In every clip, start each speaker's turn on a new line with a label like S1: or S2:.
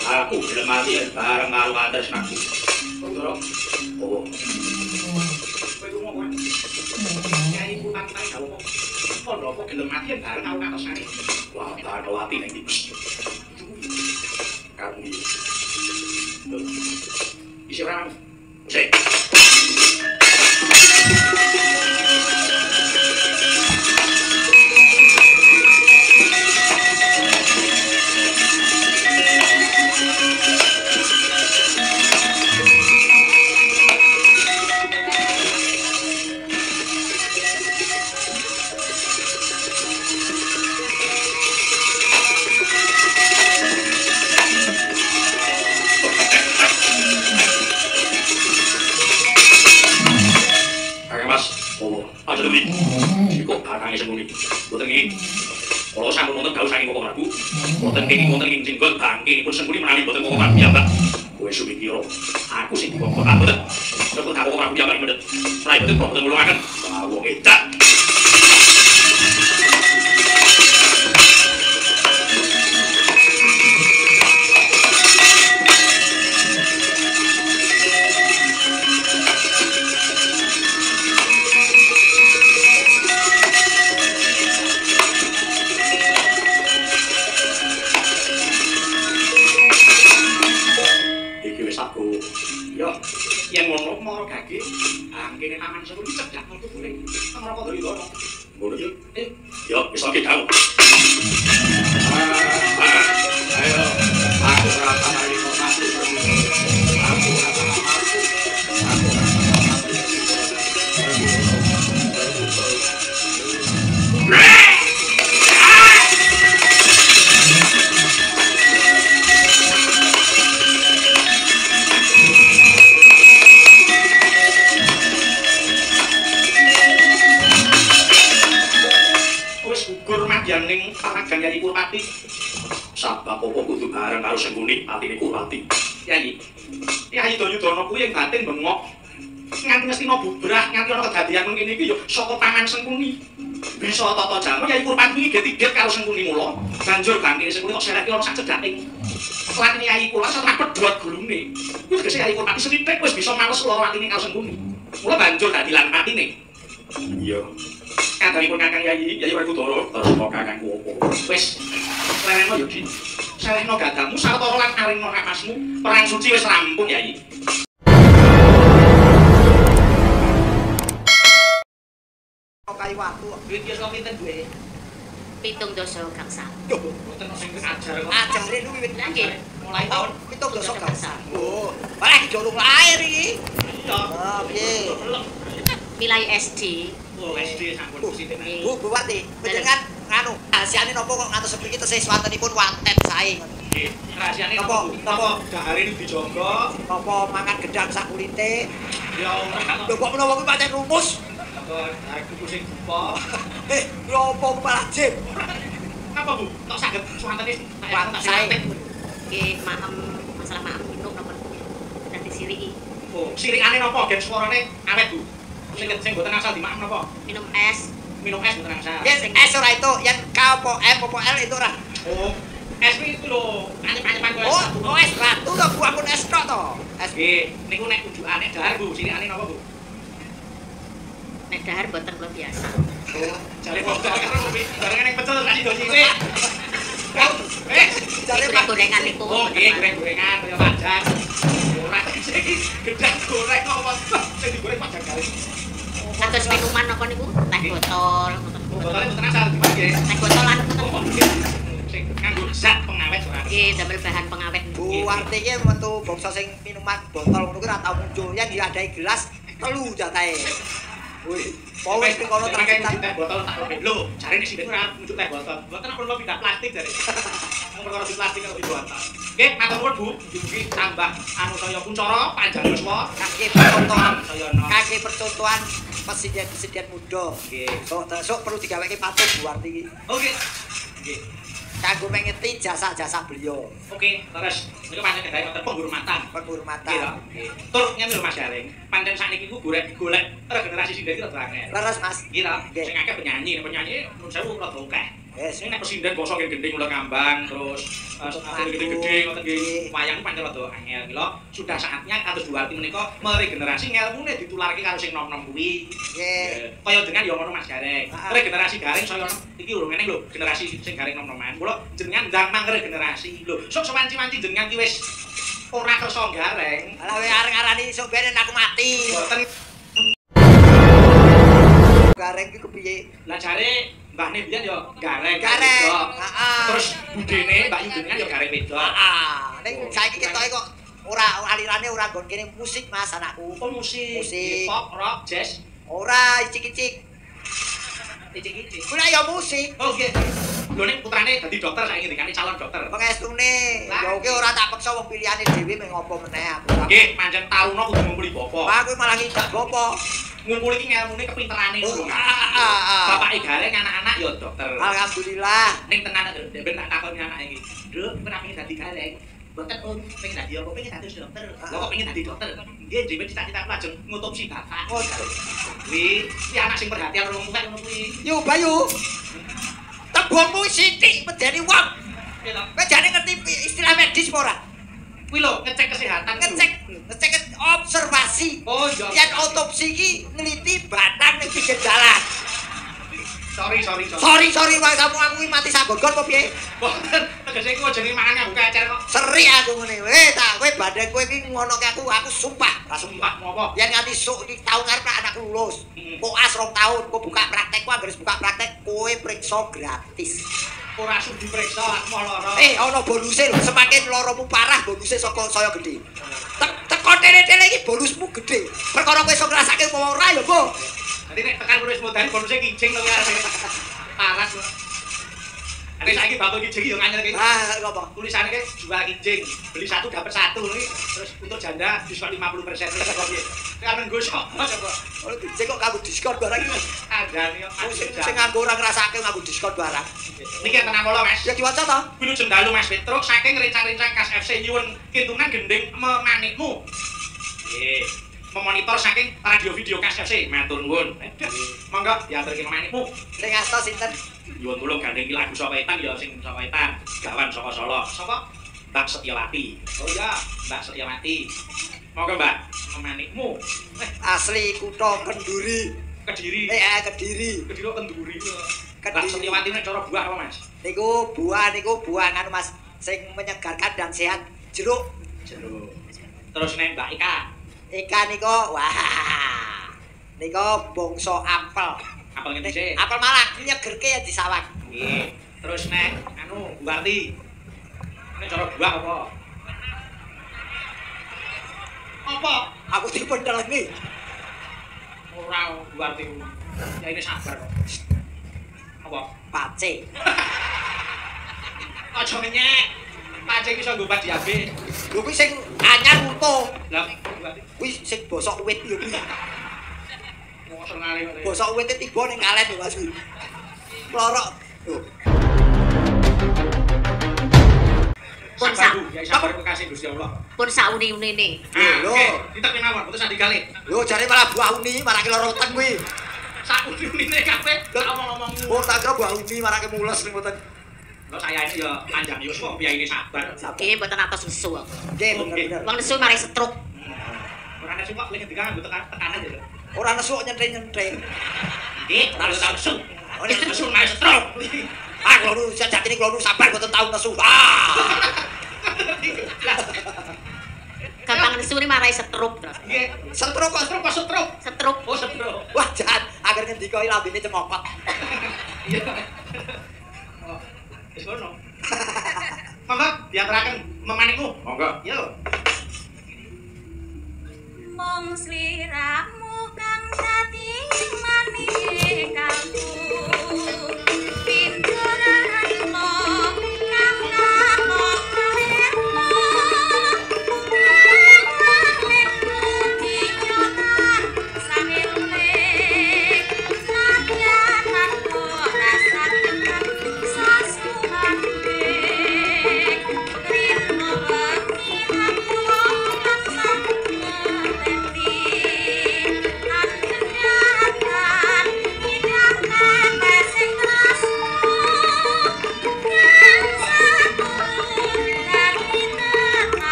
S1: Aku gelem mati bareng karo katresnaku. Ndoro. Oh. Kowe ku ngomong. Nyai ku mati karo kok. Kono kok gelem mati bareng karo katresnane. Wah, tak ada hati nek iki. Kamu iki. Isi orang. Sik. Aja demi. Kok barangnya sembunyi. Boten iki. Kalau sampun wonten gawe saking kok Prabu. Boten kenging jenggot bangke pun sembunyi menawi boten kok Prabu piyambak. Kowe sumikira. Aku sing kok boten. Sebut aku Prabu piyambak mendet. Rai boten kok boten ngulungaken. Wong edak. Yang ngono moro gage angkene aman seru cedhak metu kuring ngroko dhewe ngono ngono yo yo wis oke tau ayo aku ora pamali informasi aku ning paragan Yai Kurwati. Sabab apa kudu bareng karo Sengkuni atine Kurwati. Yai. Yai Dayudana kuwi ing batin bengok. Nganti ngestina bubrah, nganti ana kedadian mengkene iki ya saka tangan Sengkuni. Bisa tata jamu Yai Kurwati iki getigit karo Sengkuni mula. Banjur bangkine Sengkuni kok sereke ana sak cedhaking. Latine Yai Kurwati sak pedhot gulune. Kuwi tegese Yai Kurwati sethithik wis bisa males lara atine karo Sengkuni. Mula banjur dadi lan atine. Iya. Kandanipun Kakang Yai Werkudara, terus kok kakangku opo? Wis, lelehno yo, Dik. Selehno gadamu sawetara lan aringno napasmu. Perang suci wis rampung, Yai. Kayu watu, duit yo sok pinten duwe?
S2: 7 dosa gangsa.
S1: Yo, mboten sing ajar kok.
S2: Ajare lu wiwit nggih.
S1: Mulai tahun
S2: 7 dosa gangsa.
S1: Oh,
S2: malah dijolong lahir iki.
S1: Iya.
S2: Oh, piye? Milai SD.
S1: Oh, SD sampun sithik.
S2: Bu Wati, panjenengan nganu, rahasiane napa kok ngantos sepriki tesih swantenipun wanten sae ngono.
S1: Nggih, rahasiane napa? Napa dahare dijaga,
S2: napa mangan gedang sak kulite?
S1: Ya ora.
S2: Lho kok menawa kuwi pancen rumus.
S1: Aku pusing bupa.
S2: Lho apa kepala jim?
S1: Napa, Bu? Kok saged swantene
S2: tak sae. Nggih, masalah maaf minum napa dadi siriki.
S1: Oh, sirikane napa? Gen suarane awet, Bu. Sing mboten asal dimakan napa?
S2: Minum es.
S1: Minum es mboten asal.
S2: Ya sing es ora itu, yang K apa M apa L itu ora.
S1: Oh, es itu lho, anyep-anyepan kok.
S2: Oh, es batu to, Bu ampun es tok to. Es.
S1: Nggih, niku nek ujukane dahar, Bu. Sirikane napa, Bu?
S2: Nek dahar boten kula biasa.
S1: Oh, jare kok barengan ning pecel kasih do sithik.
S2: Jare gorengan niku.
S1: Oh, nggih, goreng-gorengan kaya padang. Ora iki gedang goreng kok sing digoreng padang kali.
S2: Kados minuman napa niku? Teh botol ngoten.
S1: Oh, botolnya mboten asal dipakai.
S2: Teh botol anu ngoten.
S1: Sing nganggo zat pengawet ora.
S2: Nggih, damel bahan pengawet.
S3: Bu, artinya metu bangsa sing minuman botol ngono kuwi ora tau muncul. Yen diadahi gelas telu jatahe. Wih, mau wis kono
S1: terkenal teh botol tak oke. Lho, jarene sithik ora muncul teh botol. Mboten apa kok pindah plastik jare. Wong perkara di plastik kok botol. Nggih, matur nuwun Bu. Mugi tambah anu saya kuncara panjang yuswa.
S3: Kaki percontohan presiden muda.
S1: Nggih.
S3: Sok perlu digaweke patung Bu Warti iki.
S1: Oke. Nggih.
S3: Kanggo mengeti jasa-jasa beliau.
S1: Oke, terus niku pancen gawe wonten penghormatan.
S3: Penghormatan.
S1: Nggih. Tur ngene lho Mas Garing. Pancen sakniki ku golek regenerasi sindek iki rada angel.
S3: Leres Mas.
S1: Nggih ta? Sing akeh penyanyi menurut saya rada akeh.
S3: Wes.
S1: Nek pesinden basa nggih gending ulah ngambang terus gede-gede ngoten nggih. Wayang pancen rada angel iki lho. Sudah saatnya kados Buarti menika meregenerasi ngelmune ditularke karo sing nom-nom kuwi.
S3: Nggih.
S1: Kaya dengan ya ngono Mas Gareng. Regenerasi Gareng saya iki urung eneng lho, generasi sing Gareng nom-noman. Kula jenengan ndang mang regenerasi. Lho, sok sewanci-wanci jenengan ki wis ora kersa Gareng.
S3: Lah kowe areng-arani sok benen aku mati.
S1: Mboten
S3: Gareng ki kepiye?
S1: lah jare mbahne biyen ya Gareng.
S3: Gareng.
S1: wedok.
S3: Heeh.
S1: Terus budene Mbak Yu jenengan ya Gareng wedok.
S3: Heeh. Ning saiki ketoke kok ora alirane ora nggon kene musik Mas anakku.
S1: Oh musik.
S3: Musik.
S1: Pop, rock, jazz.
S3: Ora icik-icik.
S1: Iki-iki.
S3: Kuwi ya musik.
S1: Oh nggih. Lho nek putrane dadi dokter saiki ndekane calon dokter.
S3: Pengestune. Ya oke ora tak peksa wong pilihane dhewe meng ngopo meneh aku.
S1: Nggih, pancen taruna kudu ngumpuli bapa.
S3: Pak kowe malah ngidak apa?
S1: Ngumpuli iki ngelmune kepinterane lho.
S3: Heeh.
S1: Bapake Gareng anak-anak ya dokter.
S3: Alhamdulillah.
S1: Ning tenan ben tak takoni anake iki. Nduk, kowe pengen dadi Gareng. Mboten Om, pengen dadi apa? Pengen dadi dokter. Lah kok pengen dadi dokter? Nggih, dhewe cita-cita lajeng ngutupsi bapak.
S3: Oh,
S1: Kuwi si anak sing perhatian karo wong tuwek ngono kuwi.
S3: Yo Bayu. Tebongmu sithik medeni wong.
S1: Piye to?
S3: Kowe jane ngerti istilah medis apa ora?
S1: Kuwi lho ngecek kesehatan.
S3: Ngecek observasi.
S1: Oh iya.
S3: Yen otopsi iki neliti batang ning pinggir dalan.
S1: Sorry.
S3: Sorry wae kamu aku mati sagogon apa piye?
S1: Mboten, tegese iku jenenge mangan nganggo kecer kok.
S3: Seri aku ngene. Tak kowe badhe kowe iki ngonoke aku sumpah.
S1: Ra sumpah ngopo?
S3: Yen nganti sok iki taun ngarep anakku lulus.
S1: Heeh.
S3: Koas 2 taun, kok buka praktek, kok anggere buka praktek kowe periksa gratis.
S1: Ora sud diperiksa mau lara.
S3: Ana bonuse lho, semakin loromu parah bonuse saka saya gede. Teko tene-tene iki bonusmu gede. Perkara kowe iso ngrasake apa ora ya, Bu?
S1: Dadi nek tekan bonus modal bonusnya kijing to arep. Parah kok. Nek saiki batu kijing yo nganyel iki.
S3: Ah, ngopo?
S1: Tulisannya kayak jual kijing, beli 1 dapat 1 nih. Terus untuk janda diskon 50%. Terus kok piye? Karena gue sok coba.
S3: Oh, dijek kok kanggo diskon barang iki.
S1: Andane yo
S3: Sing nganggo ora ngrasake nganggo diskon barang.
S1: Niki tenang kula, Mas.
S3: Ya diwaca to?
S1: Bilu Jendalu Mas Petruk saking rencang-rencang Kas FC nyuwun kintunan gending memanikmu. Nggih. Memonitor saking radio video Kas FC, matur nuwun. Monggo diaturke memanikmu.
S3: Sing asta sinten?
S1: Nyuwun tulung gandeng iki lagu saka Etan ya sing saka Etan. Gawan saka Solo. Sapa? Mbak Setiawati. Oh iya, Mbak Setiawati. Monggo Mbak, memanikmu.
S3: Asli kutha Kenduri.
S1: Kediri.
S3: Kediri.
S1: Kediri kok Kenduri. Mbak
S3: Kediri.
S1: Setiawati nek cara buah apa, Mas?
S3: Niku buah nganu Mas, sing menyegarkan dan sehat. Jeruk.
S1: Jeruk. Terus nek Mbak Ika.
S3: Ikan niku wah. Niku bangsa apel.
S1: Apel ngene sih.
S3: Apel Malang nyegerke ya disawang.
S1: Nggih. Terus nek anu Buarti. Nek cara buah apa? Apa?
S3: Aku dipendheleni.
S1: Ora Buarti. Ya ini sabar kok. Apa?
S3: Pace.
S1: Aja menyek. Pancing iso nggo diabe.
S3: Lho kuwi sing anyar utuh.
S1: Lah Buarti.
S3: Kuwi sing bosok wit yo kuwi.
S1: Wong senengane kok.
S3: Bosok wite tiba ning kalen lho Mas kuwi. Plorok. Lho.
S2: Pun
S1: Sabar, Bu. Ya sabar kekasih Gusti Allah.
S2: pun sauni-unine.
S3: Lho.
S1: Ditek mawon, putus ati kali.
S3: Lho jare malah buah uni marake lara weteng kuwi.
S1: Sakune kabeh ngomong-ngomong.
S3: Oh tak kira buah uni marake mules ning weteng.
S1: Lho saya ini ya panjang yo kok biaya ini sabar.
S2: Nggih mboten atos nesu.
S3: Nggih bener-bener.
S2: Wong nesu mari stroke.
S1: Ora nesu kok lek ngendikan nggo tekanan ya.
S3: Ora nesu nyentre-nyentre.
S1: Nggih, ora tau nesu. Ora nesu maestro.
S3: Ah klono sajatine klono sabar mboten tau nesu. Ah.
S2: Gampang nesu ni marai stroke terus.
S1: Nggih,
S3: Stroke kok
S1: stroke.
S2: Stroke.
S1: Oh, stroke.
S3: Wah jahat, agar ngendika iki lambene cemokot.
S1: Iya. Oh, wis ngono. Monggo diaturaken memanikmu. Monggo. Yo.
S4: Mong sliramu kang dadi manikaku pinturanmu kang namok kawenmu lekku diconan sangilne sampeyan aku rasa tenan sasuhan rimo wengi aku lan sampeyan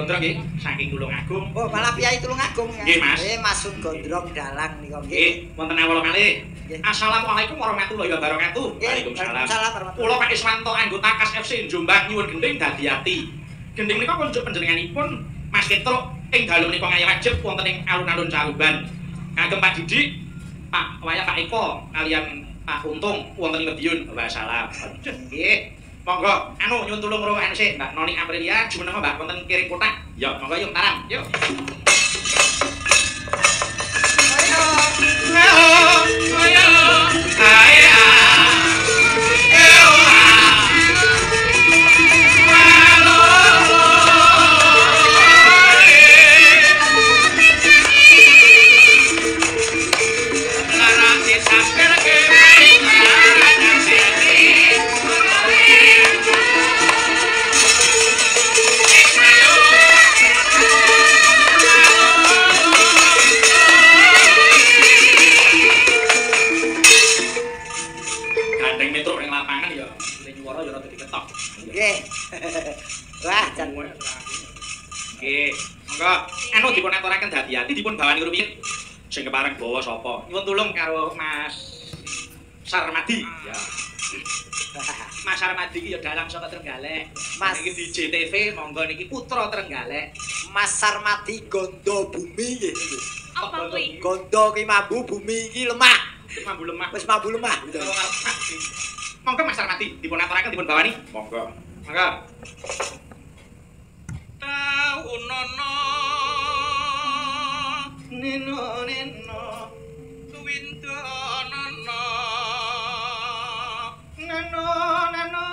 S1: Gondrong nggih saking Tulungagung.
S3: Oh, malah piyai Tulungagung ya.
S1: Nggih, Mas.
S3: Masun Gondrong dalang nika nggih.
S1: Nggih, wonten awala kalih. Assalamualaikum warahmatullahi wabarakatuh.
S3: Waalaikumsalam warahmatullahi.
S1: Kula Pak Iswanto anggota KAS FC Jombang nyuwun gending dadi ati. Gending menika konjuk panjenenganipun Mas Petruk ing dalu menika ngayah wajib wonten ing alun-alun Caruban. Kagem Pak Didik, Pak Waya Pak Eko kalian Pak Untung wonten ing Medion. Wassalam. Nggih. Monggo anu nyuwun tulung karo anu sik Mbak Noni Aprilia jumeneng Mbak wonten kiring kotak. Ya, monggo yuk taram. Yuk.
S3: Nggih. Wah, jan.
S1: Nggih. Monggo anu dipun aturaken dadi ati dipun bawani rumiyin. Sing kepareng bawa sapa? Nyuwun tulung karo Mas Sarmadi. Ya. Mas Sarmadi iki ya dalang saka Trenggalek. Mas iki di JTV monggo niki putra Trenggalek.
S3: Mas Sarmadi gondo bumi nggih niku.
S2: Apa kuwi?
S3: Gondo ki mambu bumi iki lemah.
S1: Mambu lemah.
S3: Wis mambu lemah.
S1: Monggo Mas Sarmadi dipun aturaken dipun bawani. Monggo. Monggo. Taunono neno neno windonono neno neno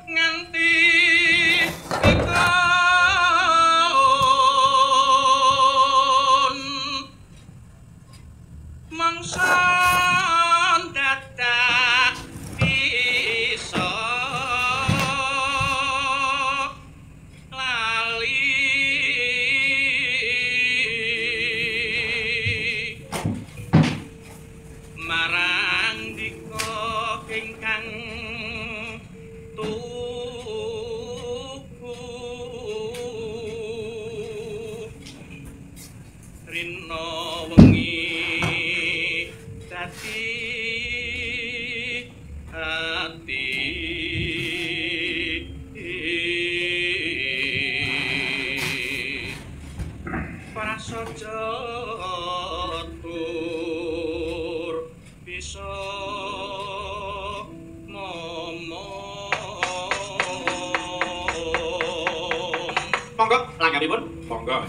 S1: nganti ikon mangsa dadak bisa marang dika ingkang tuku rina wengi dadi ati prasaja bisa monggo langganipun monggo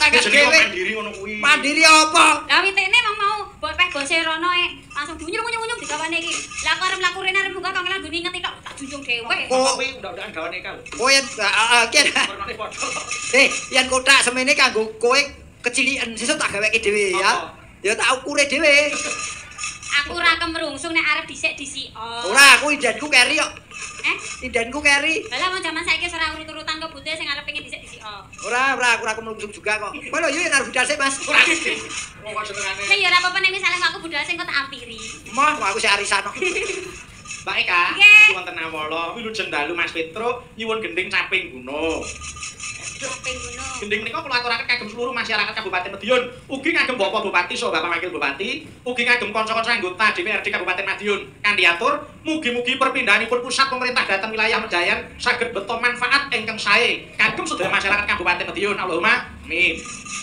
S3: tangan
S1: Jenenge
S3: dhewe.
S1: mandiri ngono kuwi.
S3: Mandiri apa?
S2: Lah witene mau peh bose rono langsung diunyung-unyung digawane iki. Lah kok arep mlaku rene arep munggah kok ngelang nginget tok tak junjung dhewe.
S1: Kok kuwi undak-undakan gawane kau.
S3: Kowe iki
S1: Warnane padha.
S3: yen kotak semene kanggo kowe keciliken sesuk tak gaweke dhewe ya. Ya tak ukure dhewe.
S2: Aku ora kemrungsung nek arep dhisik-dhisik.
S3: Ora, aku indenku keri kok. Indenku keri.
S2: Lah mau jaman saiki wis ora urut-urutan kok bute sing arep pengen dhisik-dhisik.
S3: Ora, aku ora kemrungsung juga kok. Kowe lho yo yen arep budal sik, Mas.
S1: Ora. Wong kok senengane.
S2: Lah ya ora apa-apa nek misale aku budal sing kok tak ampiri.
S3: Moh, aku sik arisan kok.
S1: Mbak Eka,
S2: Nggih.
S1: iki wonten awala, wilujeng dalu Mas Petro nyuwun gending caping gunung.
S2: Caping ngono.
S1: Gending menika kula aturaken kagem seluruh masyarakat Kabupaten Madiun, ugi kagem Bapak Bupati saha Bapak Wakil Bupati, ugi kagem kanca-kanca anggota DPRD Kabupaten Madiun. Kanthi atur, mugi-mugi perpindahanipun pusat pemerintah dhateng wilayah Medayan saged beta manfaat ingkang sae kagem sedaya masyarakat Kabupaten Madiun. Allahumma amin.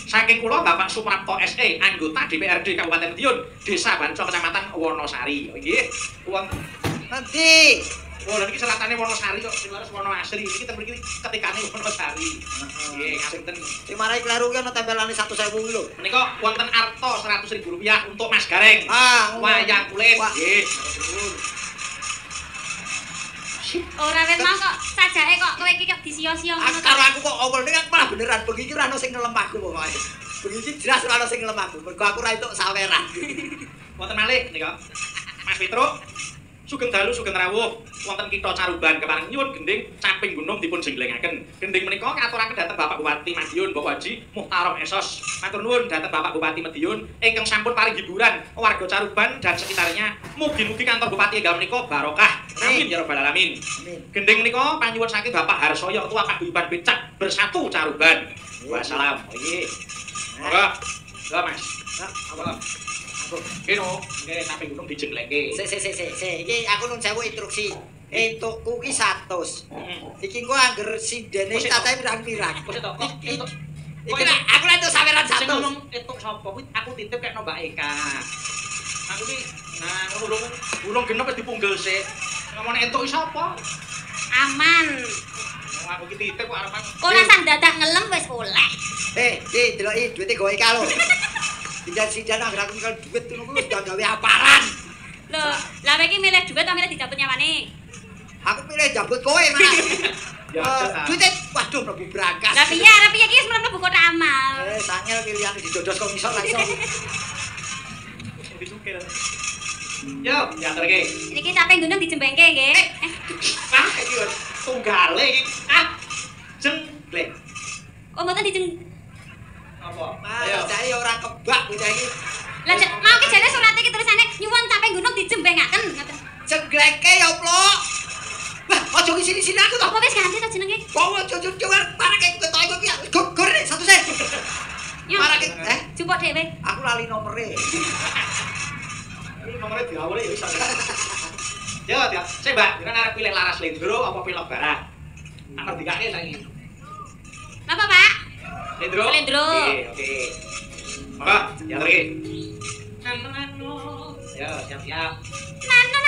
S1: Saking kula Bapak Suprapto SE, anggota DPRD Kabupaten Madiun, Desa Banco Kecamatan Wonosari. Nggih.
S3: Nanti
S1: Oh, lha iki selatane Wonosari kok, sing laras Wono Asri. Iki ten mriki ketikane Wonosari. Nggih, ngapunten.
S3: sing marai kleru ki ana tempelane 100.000 ki lho.
S1: Menika wonten arta Rp100.000 untuk Mas Gareng. Wayang kulit. Nggih.
S2: Ora wis mau kok sajake kok kowe iki kok disia-sia ngono.
S3: Karo aku kok awal ning malah beneran bengi iki ora ono sing ngelem aku pokoke. Bengi iki jelas ora ono sing ngelem aku. Mergo aku ora entuk saweran.
S1: Wonten malih nika. Mas Petro sugeng dalu sugeng rawuh wonten Kitha Caruban kepareng nyuwun gending caping gunung dipun jenglengaken. Gending menika katuraken dhateng Bapak Bupati Madiun Bapak Haji Muhtarom Esos. Matur nuwun dhateng Bapak Bupati Madiun ingkang sampun paring hiburan warga Caruban dan sekitarnya. Mugi-mugi kantor Bupati enggal menika barokah. Amin ya rabbal alamin. Gending menika panyuwun saking Bapak Harsoyo Ketua Paguyuban Becak Bersatu Caruban. Wassalam. Nggih. Monggo. Lho Mas. Apa? Keno, nggih caping gunung dijenglenke.
S3: Sik. Iki aku nun sewu instruksi. Entukku ki 100. Iki engko angger sindene cacahé pirang-pirang.
S1: Wis to, kok entuk.
S3: Iki aku lek entuk saweran
S1: Sing
S3: 100.
S1: ngomong entuk sapa kuwi aku titip kekno Mbak Eka. Aku ki nah urung genep wis dipunggel sik. Ngomong entuk sapa?
S2: Aman.
S1: Aku ki titip kok arepan.
S2: Ora sang dadak ngelem wis oleh.
S3: Ki deloki duwite go Eka lho. Sidan anggar aku mikir duit ngono kuwi wis gawe aparan.
S2: Lho, lah kowe iki milih dhuwit ta milih dijabut nyawane?
S3: Aku pilih jabut kowe malah.
S1: Ya aja.
S3: Duite waduh mlebu brankas.
S2: Lah piye arep piye iki wis mlebu kotak amal.
S3: Sangel pilihane didodos kok iso lah iso.
S1: Disukir. Yo, diaturke.
S2: Niki caping gunung dijembengke nggih.
S1: Ah, iki wis tunggale iki. Ah. Jenggleng.
S2: Oh mboten dijeng.
S1: Apa?
S3: Ayo, saya ora kebak bocah iki.
S2: Lah mau ki jane surat iki tulisane nyuwun caping gunung dijembengaken ngoten.
S3: Jengleke ya, Plok. Wah, ojo ki sini-sini aku to.
S2: Apa wis ganti to jenenge?
S3: Bawa ojo parake ketok iku ki. Gor 100. Parake
S2: Jupuk dhewe.
S3: Aku lali nomere.
S1: Iki nomere diawuri ya iso. Yo, sik Mbak, jenengan arep pilih laras lendro apa pilih barat? Tak merdikake saiki.
S2: Napa, Pak?
S1: Lendro.
S2: Lendro.
S1: Oke. Monggo, diaturke. Nano. Ya, siap-siap.
S2: Nano.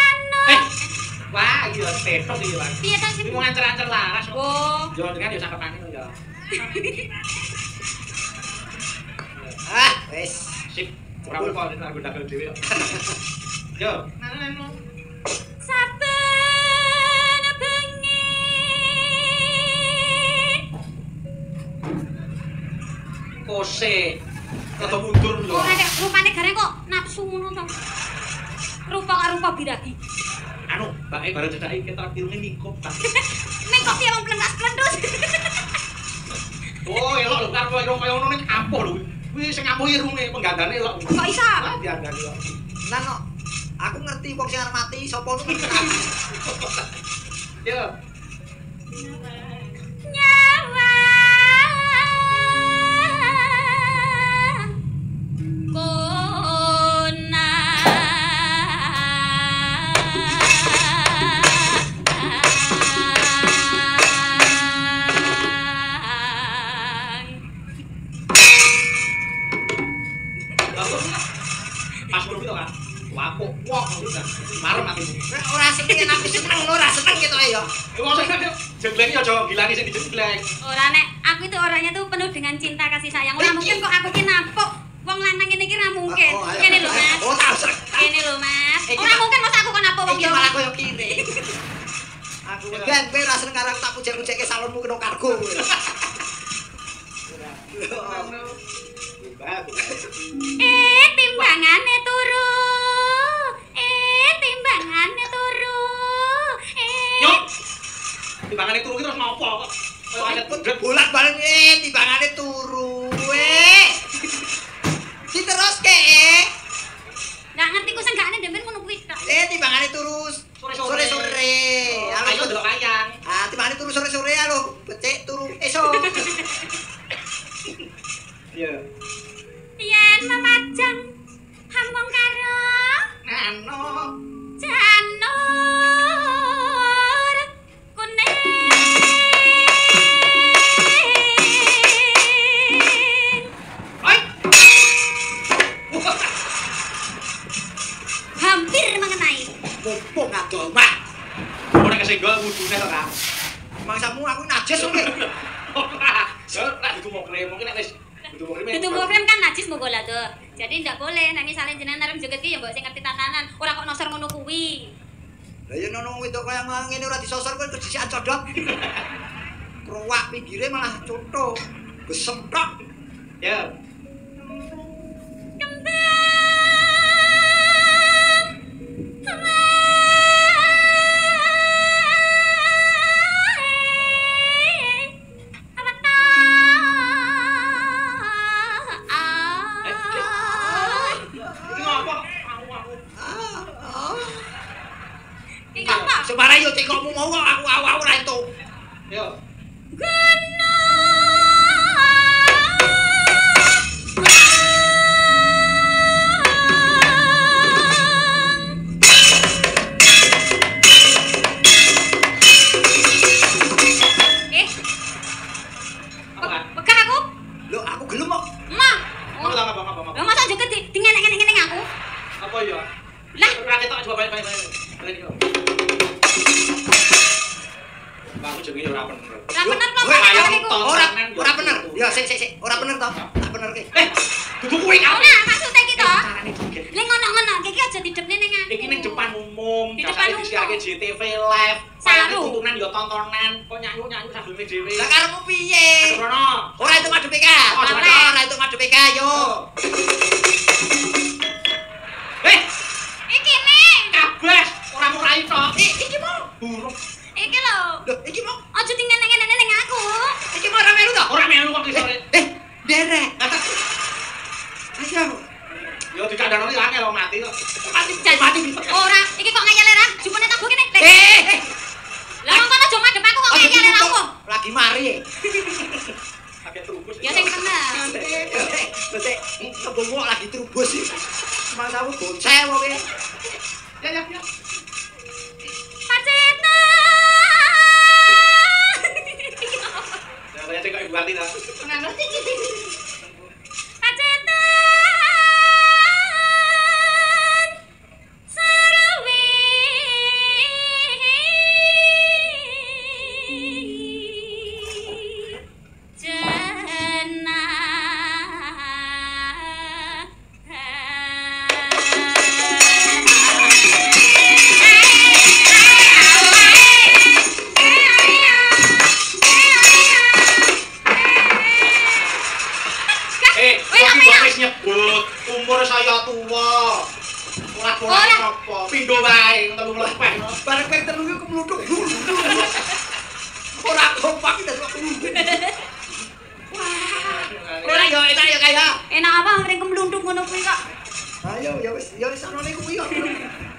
S1: Wah, iya tetok iki, Pak.
S2: Piye to sing?
S1: Iki mau ancer-ancer laras.
S2: Oh.
S1: Yo dengan yo sangkepane yo.
S3: Wis.
S1: Sip. Ora apa-apa nek aku dagel dhewe. Yo. Nano.
S2: Saben bengi.
S1: Kose. Rada mundur lho.
S2: Ora nek rupane gareng kok nafsu ngono to. Rupa biragi.
S1: Anu, Mbak bareng cedhake ketok tilune mingkup ta.
S2: Mengkok piye wong plentas-plentus.
S1: Oh, elok lho karo kaya ngono ning ampuh lho. Kuwi sing ampuh irunge penggandane elok.
S2: Kok iso?
S1: Ah, diandani kok.
S3: Nano, aku ngerti wong sing arep mati sapa ngono.
S1: Yo.
S2: Nyawa.
S1: Pas ngono kuwi to, Kak. Wapuk wok marem atimu.
S3: Ora sing aku seneng ora seneng ketoke ya.
S1: Wong sing jengleng ya aja gilani sing dijengleng.
S2: Ora nek aku itu orangnya tuh penuh dengan cinta kasih sayang. Ora mungkin kok aku ki nampuk wong lanang ngene iki ra mungkin. Kene lho Mas.
S3: Oh, tak usah.
S2: Kene lho Mas. Ora mungkin masa aku kok nampuk wong
S3: Iki
S2: yo.
S3: malah koyo kene. Aku ben kowe ra seneng karo aku tak pucek-pucekke salonmu kena kargo.
S2: Timbangane turu. Timbangane turu.
S1: Nyok. Timbangane turu ki terus ngopo kok? Kayak ayat bedret.
S3: Bolak-balik timbangane turu. Diteruske.
S2: Nggak ngerti ku senggakane ndemben ngono kuwi tok.
S3: Timbangane terus
S1: Sore-sore.
S3: sore-sore.
S1: Ayo delok wayang.
S3: Ah, timbangane turu sore-sore ya lho. Becik turu esuk.
S1: Iya.
S2: Yen memajang hambung karo
S1: Nano.
S2: janur kuning.
S1: Oi.
S2: Hampir mengenai.
S3: Mumpung adomah.
S1: Ora kesenggol wudune to, Kak.
S3: Mangsamu aku najis kowe.
S1: Ora. Ya ora ditumo krem, mungkin nek wis ditumo krem.
S2: Ditumbuk krem kan najis monggo lah tuh. Jadi ndak boleh nek misale jenengan arep joget ki ya mbok sing ngerti tatanan, ora kok nosor ngono kuwi.
S3: Lah ya nono wedok kaya ngene ora disosor kowe kedisikan codot. Krowak pinggire malah cothok. Gesem tok.
S1: Ya. Iki ngopo? Aku.
S3: Sembarang yo cekokmu mau kok aku ora entuk.
S1: Yo.
S2: Pegah aku.
S3: Lho aku gelem kok.
S2: Emang.
S1: Apa lah apa?
S2: Lah masa joget di ngenek-ngenek aku?
S1: Apa ya?
S2: Lah,
S1: Ora ketok coba balik. Balik yo. Aku jenenge ora bener.
S2: ra bener kok
S3: Weh,
S2: kok
S1: ayo,
S2: niku.
S1: tong.
S3: Ora bener. Ya sik. Ora bener to. Tak benerke.
S1: Dudu kuwi kau.
S2: Ora maksud iki to.
S1: Carane joget.
S2: Lek ngono-ngono iki aja didepne ning aku.
S1: Iki ning depan umum,
S2: Di depan umum.
S1: disiarke JTV live.
S2: Saru.
S1: Tuntunan yo tontonan, kok nyanyi sambil dhewe.
S3: Lah karepmu piye?
S1: Rono.
S3: Ora itu madu PK.
S1: Ora.
S3: Ora itu madu PK yo.
S2: Iki nih.
S1: Kabeh ora murai tok.
S3: Iki mau.
S1: Burung.
S2: Iki lho.
S3: Lho, iki mau.
S2: Aja di ngenek-ngenek ning aku.
S3: Iki mau ora melu to?
S1: Ora melu kok iki sore.
S3: Derek. Ayo.
S1: Yo dikandano iki angel kok mati kok.
S3: Mati.
S2: Ora, iki kok ngeyel ra? Jupune tabuh kene. Lah kok aja madhep aku kok ngeyel ra aku.
S3: Lagi mari.
S1: Agak terubus.
S2: Ya sing bener.
S3: Betek, kebongok lagi terubus iki. Mangsamu bocah kok kowe.
S1: Ya.
S2: Paceta.
S1: Ya kaya cek ibu hati ta.
S2: Ora ngerti iki. Paceta. Sarwi.
S1: Wis nyebut umur saya tua. Ora apa, pindho wae 38.
S3: Bareng kowe telu iku mluduk. Ora kompak iki kok. Ora yo enak ya kaya.
S2: Enak apa mrene kemlunduk ngono kuwi kok.
S3: Ayo ya wis ana niku kuwi kok.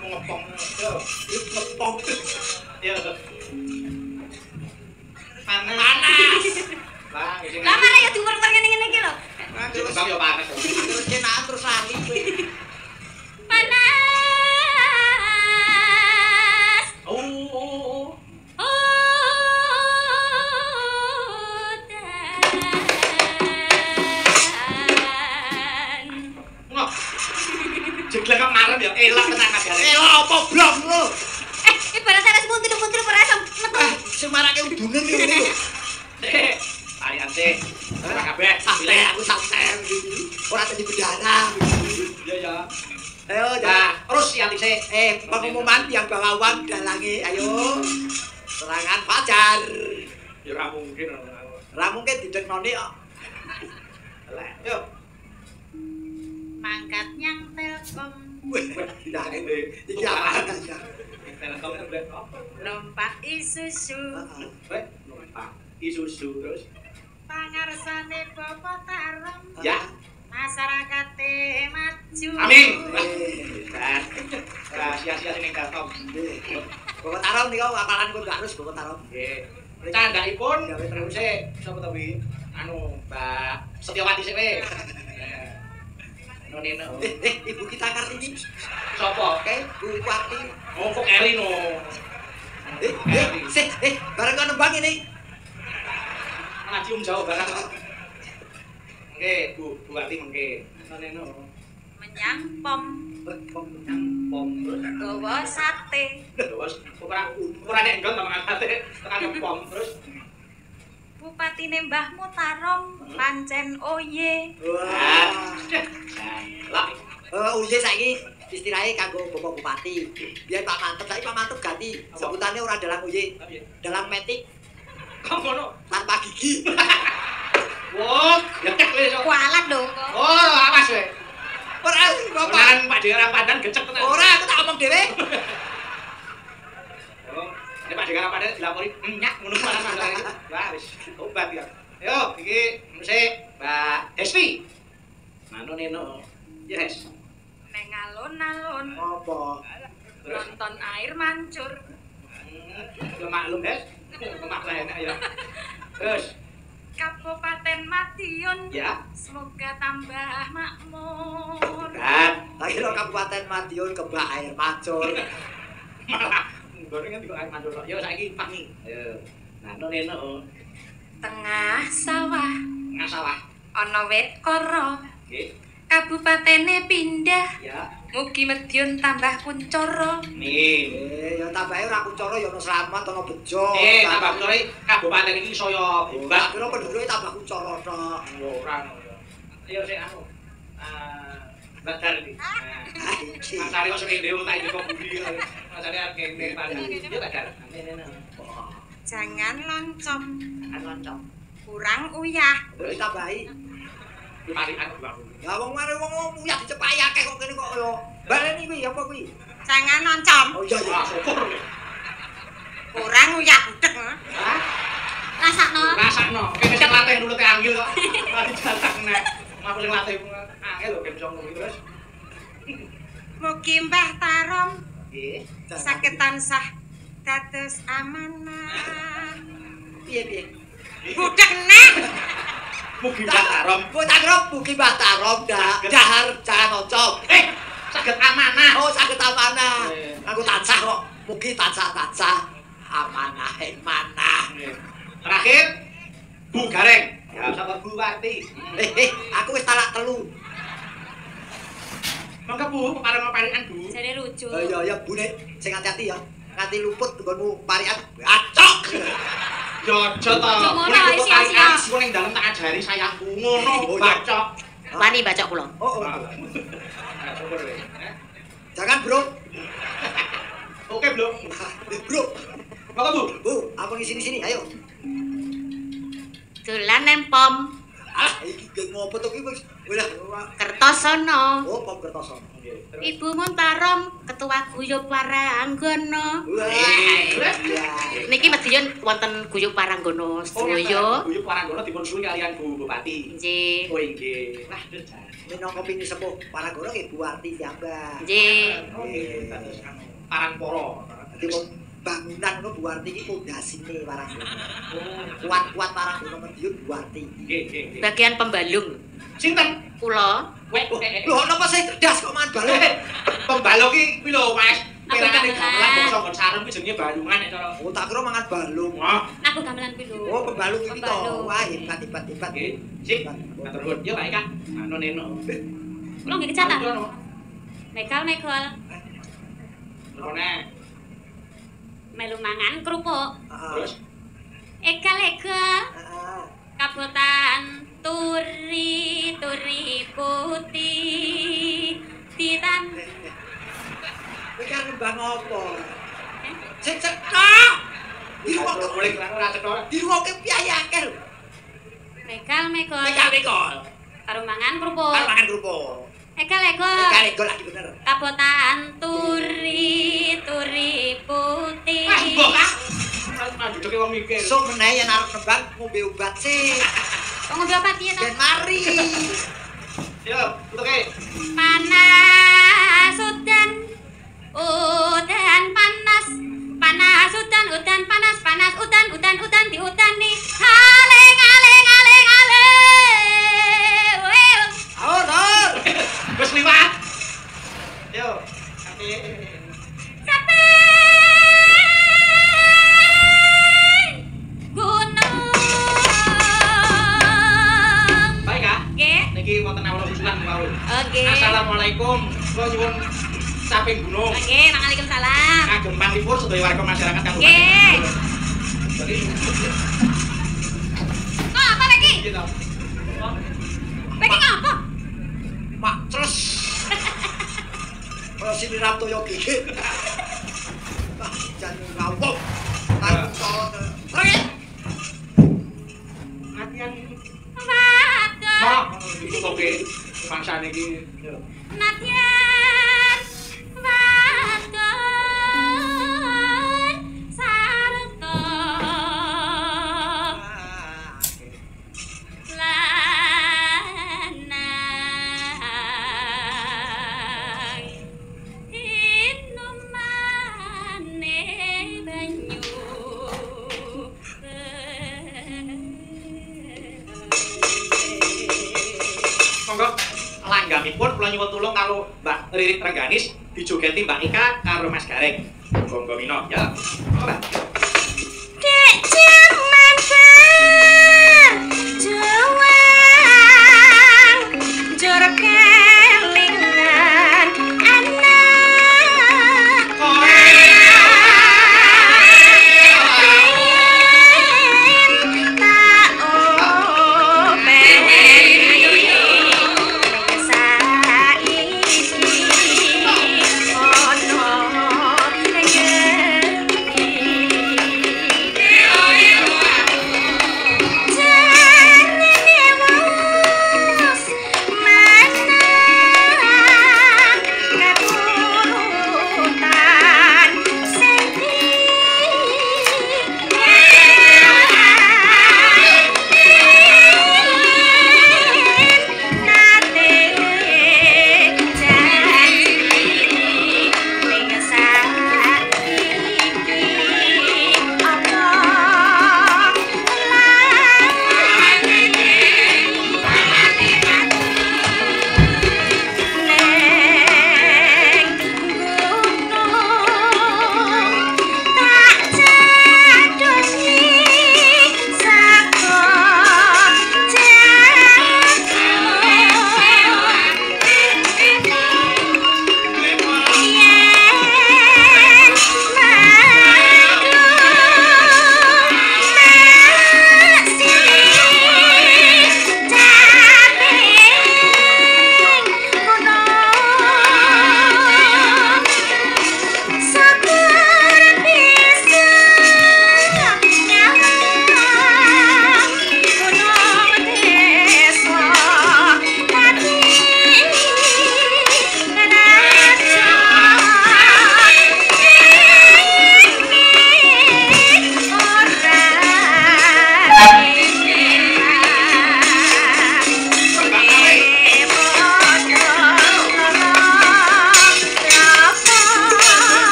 S1: Ngepong. Yo, ngepong. Ya. Panas. Lah, iki.
S2: Lah mana ya diuwer-uwer ngene-ngene iki lho.
S3: Terus
S1: Bang yo panas.
S3: terus kena terus lali kowe.
S2: Panas.
S1: Oh.
S2: Udan.
S1: Ngono. glengok marem ya elok tenan agare.
S3: Elok apa blok lho.
S2: Ibarat teres muntir-muntir ora iso metu.
S3: Sing marake udunen iki lho.
S1: Arian sih. Ora kabeh.
S3: Santai aku santai iki. Ora dadi berdarah.
S1: Iya ya.
S3: Ayo,
S1: Nah, terus yang sih.
S3: pengumuman yang bawa uang dalangi, ayo. Serangan fajar.
S1: Ya ora mungkin.
S3: Ora mungkin dideknoni kok.
S1: Lah, yuk.
S4: Mangkat nyang Telkom.
S3: Wih, tidak iki apa ya?
S1: Telkom apa?
S4: Numpak Isuzu.
S1: Weh, numpak Isuzu terus.
S4: Pangarsane Bapak Tarem.
S1: Ya.
S4: Masyarakat maju.
S1: Amin. Sia-sia sing Telkom.
S3: Bapak Tarom nih kau apalan kau gak harus Bapak Tarom.
S1: Nggih. Candhaipun terus sapa to wi? Anu, Mbak Setiawati sik we. Noneno.
S3: Ibu kita Kartini.
S1: Sapa?
S3: Oke, Bu Wati.
S1: Oh, kok Eri no.
S3: Bareng kau nembang ini.
S1: Ngaji jauh barang. Oke, Bu Wati mengke. Noneno.
S4: Menyang pom.
S1: Pom terus.
S4: Gawa sate.
S1: Terus ora nek nggon tamang ate tekan pom terus.
S4: Bupatine Mbahmu Tarom pancen oye.
S3: Wah.
S1: Lah,
S3: Uye saiki istilahnya kanggo Bapak Bupati. Biar Pak Mantep, saiki Pak Mantep ganti sebutannya ora dalang Uye. Dalang metik
S1: kok ngono?
S3: tanpa gigi.
S1: Wah, ya cek wis.
S2: Kualat lho kok.
S1: Oh, awas we.
S3: Ora Bapak.
S1: Padan Pak Dhewe orang Padan gecek tenan.
S3: Ora aku tak omong dhewe.
S1: Ini Pak Dhewe orang Padan dilapori nyak ngono masalah iki. Wah, wis obat ya. Yo, iki musik Mbak Desti. Manu neno. Yes.
S4: Neng alun-alun
S3: Apa?
S4: nonton air mancur.
S1: Ya maklum, Des. Maklah enak ya. Terus,
S4: Kabupaten Madiun.
S1: ya.
S4: Semoga tambah makmur.
S1: Dan
S3: Tak kira Kabupaten Madiun kebak air macul.
S1: malah goreng kan air mandor. Yo saiki pangi. Ayo. Nah, neno.
S4: Tengah sawah
S1: Ngasawah.
S4: ana wit kara.
S1: Nggih.
S4: Kabupatene pindah.
S1: Ya.
S4: Mugi Madiun tambah kuncoro.
S1: Nih.
S3: Ya tambahe ora kucara ya ono slamet ono bejo.
S1: Tambah kuwi kabupaten iki saya bebas.
S3: Tak kira penduduknya tambah kucara tok.
S1: Ora ngono. Ayo sik anu. Badar iki.
S3: Ah iki.
S1: Masare kok semende tak iki kok budi. Masare arep kene padha. Yo badar.
S4: Jangan loncom,
S1: Kan loncok.
S4: kurang uyah.
S3: Terus tambahi.
S1: Parikan baru.
S3: Ya wong mare wong uyah dicepayake kok kene kok yo. Baleni kuwi apa kuwi?
S4: Jangan loncom,
S3: Oh iya iya.
S1: Wah, syukur.
S4: kurang uyah budek.
S1: Hah?
S2: Rasakno.
S1: Rasakno. Kene sing latih nulute angil kok. Mari jatak nek. Aku sing latih angel lho ben iso ngono terus.
S4: Mugi Mbah Tarom
S1: Nggih.
S4: saged tansah dados amanah.
S3: Piye-piye?
S4: Budek neh.
S1: Mugi Batarom.
S3: Kok tak kira mugi Mbah Tarom dahar jangan oncom.
S1: Saged amanah.
S3: Oh saged amanah. Aku tansah kok. Mugi tansah amanah manah.
S1: Terakhir Bu Gareng. Ya sapa Bu Wati.
S3: Aku wis talak telu.
S1: Mangga Bu, paring-parikan Bu.
S2: Jare lucu.
S3: Ya Bu nek sing hati-hati ya. Nganti luput nggonmu parikan. Acok.
S1: Yo aja to.
S2: Ngono ae sia-sia.
S1: Sing ning dalem tak ajari sayangku ngono, bacok.
S2: Wani bacok kula.
S3: Oh.
S1: Syukur we.
S3: Jangan, Bro.
S1: Oke, Bro.
S3: Bro.
S1: Mangga Bu.
S3: Bu, apa di sini ayo.
S2: Dolan nang pom
S3: Iki geng ngopo to ki wis.
S2: Kertosono.
S3: Oh, Pom Kertosono.
S2: Ibu Montarom, ketua guyub Paranggono.
S3: Wah.
S2: Niki Madiun wonten guyub Paranggono sedaya.
S1: Guyub Paranggono dipun suwi kalian Bu Bupati.
S2: Nggih.
S1: Oh nggih. Lah jan.
S3: Minangka pini sepuh Paranggono nggih Bu Arti piyambak.
S2: Nggih.
S1: Terus Parangporo.
S3: Dadi bangunan ngono Bu Arti iki pondasine Paranggono. Kuat-kuat Paranggono Madiun Bu Arti.
S1: Nggih, nggih, nggih.
S2: Bagian pembalung.
S1: Sinten?
S2: Kula.
S3: Lho napa sing cerdas kok mangan balung?
S1: Pembalung ki kuwi lho, Mas. Perangan ning
S2: gamelan.
S1: gamelan kok sanggon sarem kuwi jenenge balungan nek cara.
S3: Oh, tak kira mangan balung.
S1: Wah,
S2: Aku gamelan kuwi lho.
S3: Oh, pembalung iki to.
S2: Pembalung.
S3: Wah, hebat.
S1: nggih. Sik, matur nuwun. Yo Pak Ika. Anu neno.
S2: Kula nggih kecatan. Megal megol.
S1: Rone.
S2: Melu mangan kerupuk.
S1: Terus
S2: Egal egal.
S3: Heeh.
S2: Kabotan turi turi putih titan.
S3: Kowe kan nembang apa?
S2: Eh?
S3: Sing cekak.
S1: Dirwokke boleh ora cetha.
S3: Dirwokke piayake lho.
S2: Megal megol.
S3: Mekal-mekal.
S2: Karo mangan kerupuk.
S3: Kan mangan kerupuk.
S2: Egal egal.
S3: Mekal-mekal lagi bener.
S2: Kabotan turi turi putih.
S1: Wah, mbok ah. Maju dhewe wong mikir.
S3: So meneh yen arep nembang ngombe obat sih.
S2: Kok ngombe obat piye to?
S3: Ben mari.
S1: Yo, tutuke.
S2: Panas udan panas panas udan panas panas udan diudani aleng aleng aleng aleng
S3: Aur, aur.
S1: Wis liwat. Yo, kate.
S2: sampai gunung
S1: Baik ah.
S2: nggih
S1: Niki wonten awal usulan mawon.
S2: oke
S1: Assalamualaikum. Kula nyuwun saping gunung.
S2: oke waalaikumsalam
S1: Kagem pantipur sedaya warga masyarakat kang
S2: Nggih.
S1: Jadi
S2: kok apa lagi
S1: gitu.
S2: lagi ngapa
S3: Mak terus. Kalau sini Ratu yo gigit. Ah, jangan ngawuk. Tanggung jawab. Pergi.
S1: Latihan
S2: Mata
S1: Mak, ditutuke mangsane iki. Yo.
S2: Natyan Wadon Sarto Lanang Inumane banyu
S1: Monggo langgamipun kula nyuwun tulung karo Mbak Ririt Rengganis dijogeti Mbak Ika karo Mas Gareng. Monggo mino ya. Monggo Mbak.
S2: Dek jaman berjuang jur kelingan anak tak open saiki ono ngerti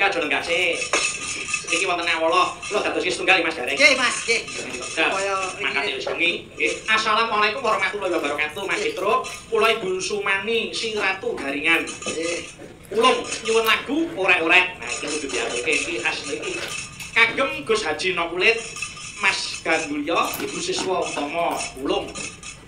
S1: baik aja nenggase. Niki wonten ngawala, kula dados setunggal Mas Gareng.
S3: Nggih, Mas, nggih.
S1: Kaya mangkat wis bengi. Nggih. Assalamualaikum warahmatullahi wabarakatuh, Mas Citro. Kula Ibu Sumani Sing Ratu Garingan.
S3: Nggih.
S1: Ulung nyuwun lagu orek-orek. Nah, iki kudu diaturke iki khas iki. Kagem Gus Haji Nokulit, Mas Gandulya, Ibu Siswa Utama, Ulung.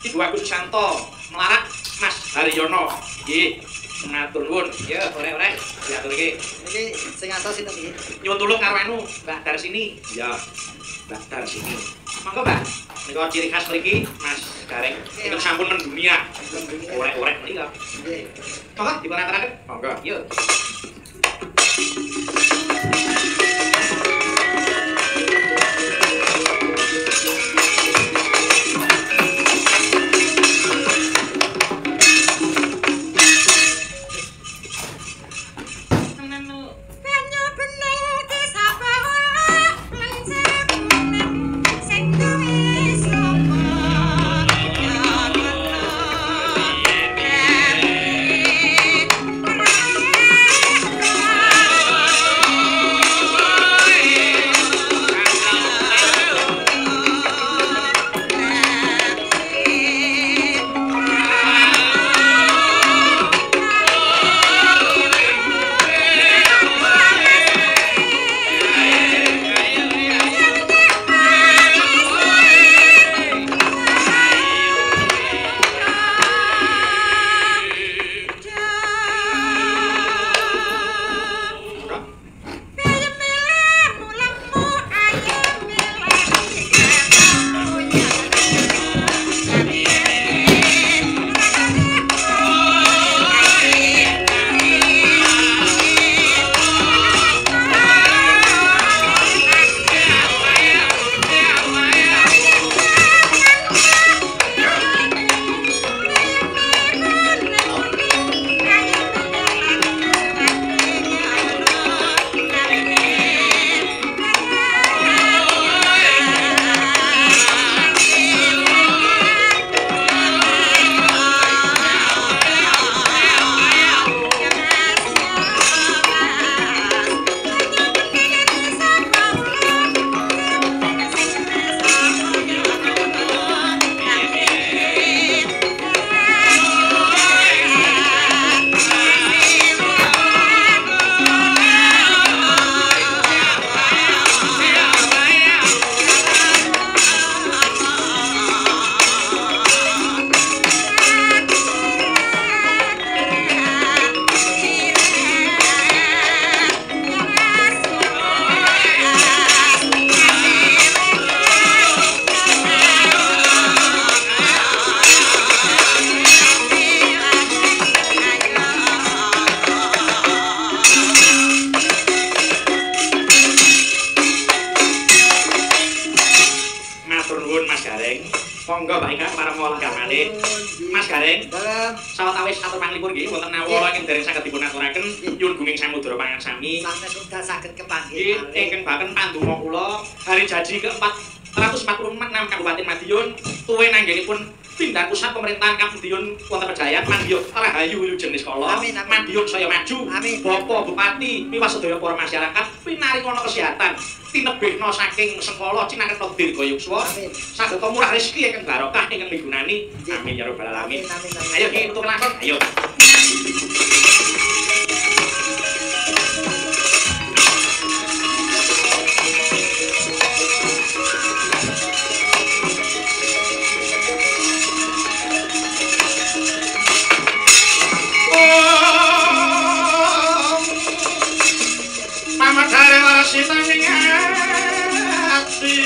S1: Ibu Agus Susanto, Melarak, Mas Haryono. Nggih. Matur nuwun. Ya, orek-orek diaturke.
S3: Niki sing asal sinten iki?
S1: Nyuwun tulung karo anu, Mbak Darsini. Ya. Mbak Darsini. Monggo, Mbak. Nika ciri khas mriki, Mas Gareng. Niku sampun mendunia. Orek-orek menika.
S3: Nggih.
S1: Monggo dipun aturaken. Monggo, yuk. Monggo Mbak Ika para mola gamane. Mas Gareng. Sawetawis atur panglipur nggih wonten nawala ingkang dereng saged dipun aturaken nyuwun gunging samudra pangan sami.
S3: Sampai sudah saged kepanggih.
S1: Ingkang baken pandonga kula hari jaji ke-446 Kabupaten Madiun tuwe nanggenipun pindhah pusat pemerintahan Madiun wonten Pejayan Madiun Rahayu Wilujeng Niskala. Madiun saya maju. Bapak Bupati miwas sedaya para masyarakat pinaringana kesehatan tinebihna saking Sengkala cinaketa dirgayuswa sageta murah rezeki ingkang barokah ingkang migunani. Amin ya rabbal alamin. Ayo Ki tutuk lakon. Ayo. Mamadhare warasita ning ati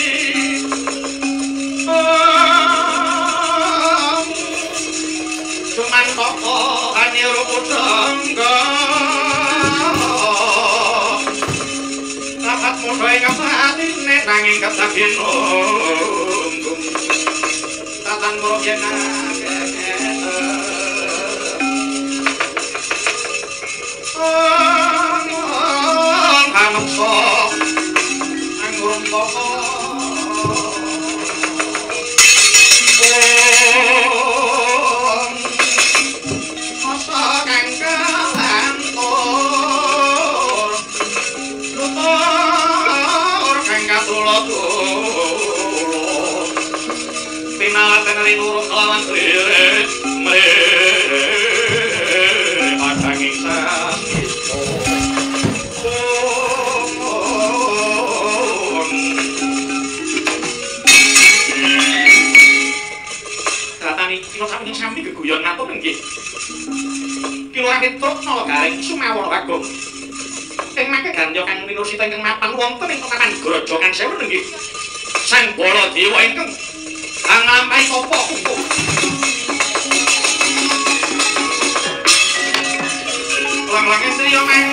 S1: cuman toko kaniro putangga dapat muda ing atine nanging ketakin untung tatan mroyen manungsa anggun toko masa kang kalantur kang rinuruk lawan lirik mrih padanging sasito katani kino sami geguyon ngatur nggih kilo ketok nala garing sumawon agung ing mangke gandya kang minusita ingkang mapan wonten ing papan grojogan sewu nggih sang Baladewa ingkang nglampahi sapa kumpul lang-lange triya mang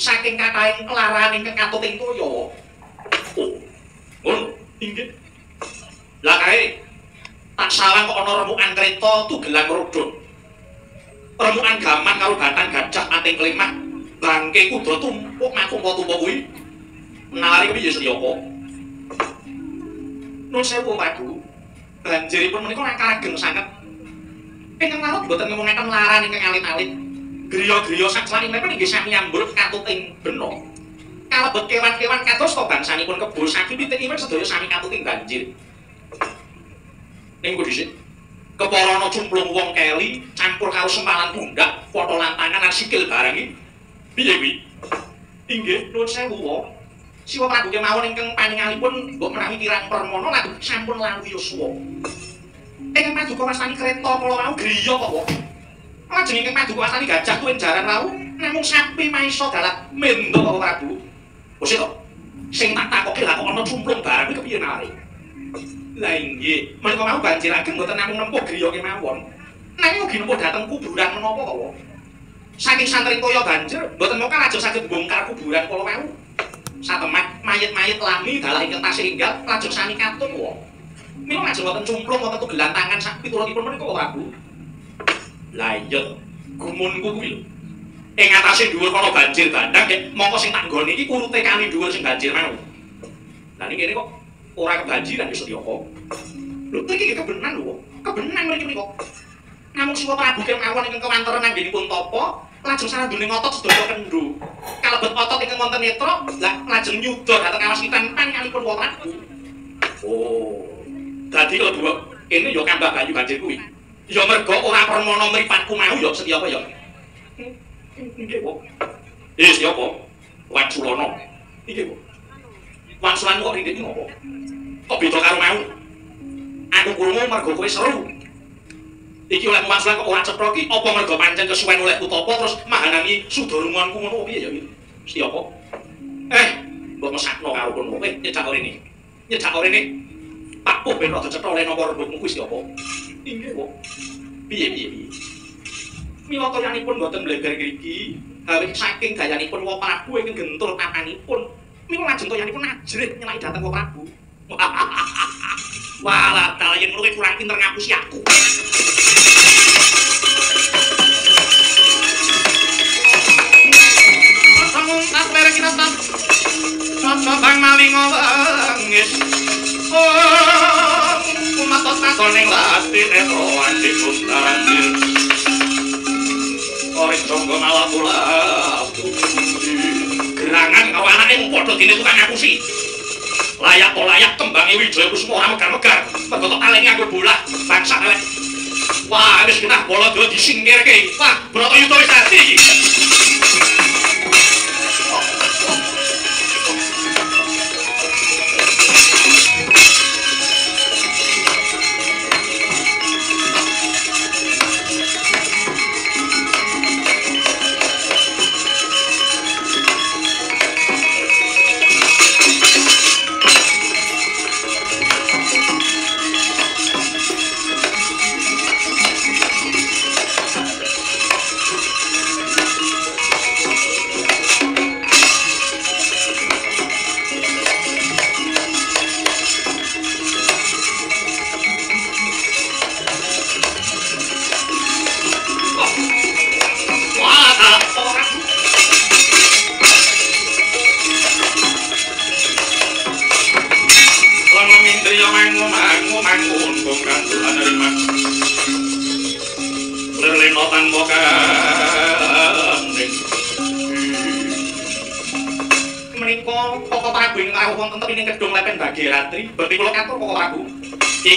S1: saking kathahing kelarahan ingkang katuting toya. Oh, ngono. Inggih. Lah kae tak salah kok ana remukan kreta tugelan rodon. Remukan gaman karo batang gajah ating klemah. Bangke kuda tumpuk matumpa-tumpa kuwi. Nalari piye Sriyaka? Nuwun sewu Prabu. Banjiripun menika langkah ageng sanget. Ingkang larut boten ngemongaken laran ingkang alit-alit. Griya-griya saksalinipun inggih sami nyambut katuting bena. Kalebet kewan-kewan kados to bangsanipun kebo saking pitikipun sedaya sami katuting banjir. Ning kuwi dhisik. Keparana cumplung wong keli campur karo sempalan pundak, foto lantangan lan sikil barang iki. Piye kuwi? Inggih, nuwun sewu wae. Siwa Prabu kemawon ingkang paningalipun mbok menawi kirang permana lajeng sampun lalu yuswa. Ingkang paduka wastani kreta kala wau griya kok, Wong. Lajeng ingkang paduka wastani gajah tuwin jaran wau namung sapi maisa dalat mendo Bapak Prabu. Wis to. Sing tak takoke lha kok ana cumplung barang kuwi kepiye nare? Lah inggih, menika mau banjir ageng mboten namung nempuh griya kemawon. Nanging ugi nempuh dhateng kuburan menapa kok, Wong. Saking santri toya banjir, mboten mokal lajeng saged bongkar kuburan kala wau. Satemat mayit-mayit lami dalah ingkang tasih enggal lajeng sami katun wong. Mila lajeng wonten cumplung wonten tugelan tangan sak piturutipun menika kok Prabu. Lah iya, gumunku kuwi lho. Ing atase dhuwur kono banjir bandang nek mongko sing tak nggone iki kurute kali dhuwur sing banjir mau. Lah niki kene kok ora kebanjiran wis Setyaka. Lho iki kebenan lho, kebenan mriki menika. Namung Siwa Prabu kemawon ingkang kawanteren anggenipun tapa lajeng saranduning otot sedaya kendhu. Kalebet otot ingkang wonten netra, lah lajeng nyuda dhateng awasitan paningalipun Wong Prabu. Oh. Dadi klebu kene ya kambah banyu banjir kuwi. Ya merga ora permana mripatku mau ya Setyaka ya. Nggih, Pak. Setyaka. Wan Sulana. Nggih, Pak. Wan Sulana kok rindhik ngopo? Kok beda karo mau? Aku krungu merga kowe seru. Iki oleh masalah kok ora cetha iki apa mergo pancen kesuwen oleh Utapa terus mahanani sudarunganku ngono piye ya iki? Setyaka. Mbok mesakno karo kono kowe nyecak rene. Nyecak rene. Papuh ben rada cetha oleh napa rembugmu kuwi Setyaka. Inggih, Pak. Piye. Mila toyanipun mboten bleber ngriki, awit saking gayanipun Wong Prabu ingkang gentul papanipun. Mila lajeng toyanipun ajrih nyelaki dhateng Wong Prabu. Walah, yen ngono kurang pinter ngapusi aku. Tak merek kita tak bang maling ngis umat takon ning lati netro anjing kuntarandir orek jonggo malah pula gerangan kau anake mung padha dene tukang ngapusi layak kembange Wijaya Kusuma ora megar-megar mergo tok talengi aku bolah bangsa elek wah wis kita bola do disingkirke wah Bratayuda wis dadi iki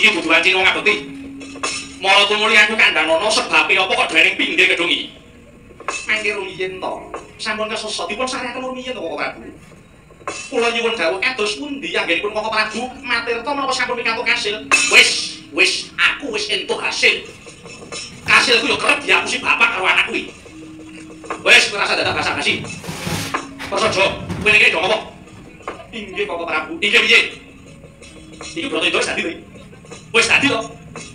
S1: iki butuhan Cina ngabekti. Mala tumuli aku kandhanono sebabe apa kok dhening pinggir gedung iki. Mangke rumiyin to. Sampun kesesotipun sarekaken rumiyin to Koko Prabu. Kula nyuwun dawuh kados pundi anggenipun Koko Prabu matirta menapa sampun pikantuk kasil. Wis aku wis entuk hasil. Kasilku yo kerep diapusi bapak karo anak kuwi. Wis ora rasa dadak basa-basi. Prasaja, kowe niki do apa? Inggih Koko Prabu. Inggih piye? Iki Bratayuda wis dadi to. Wis dadi to.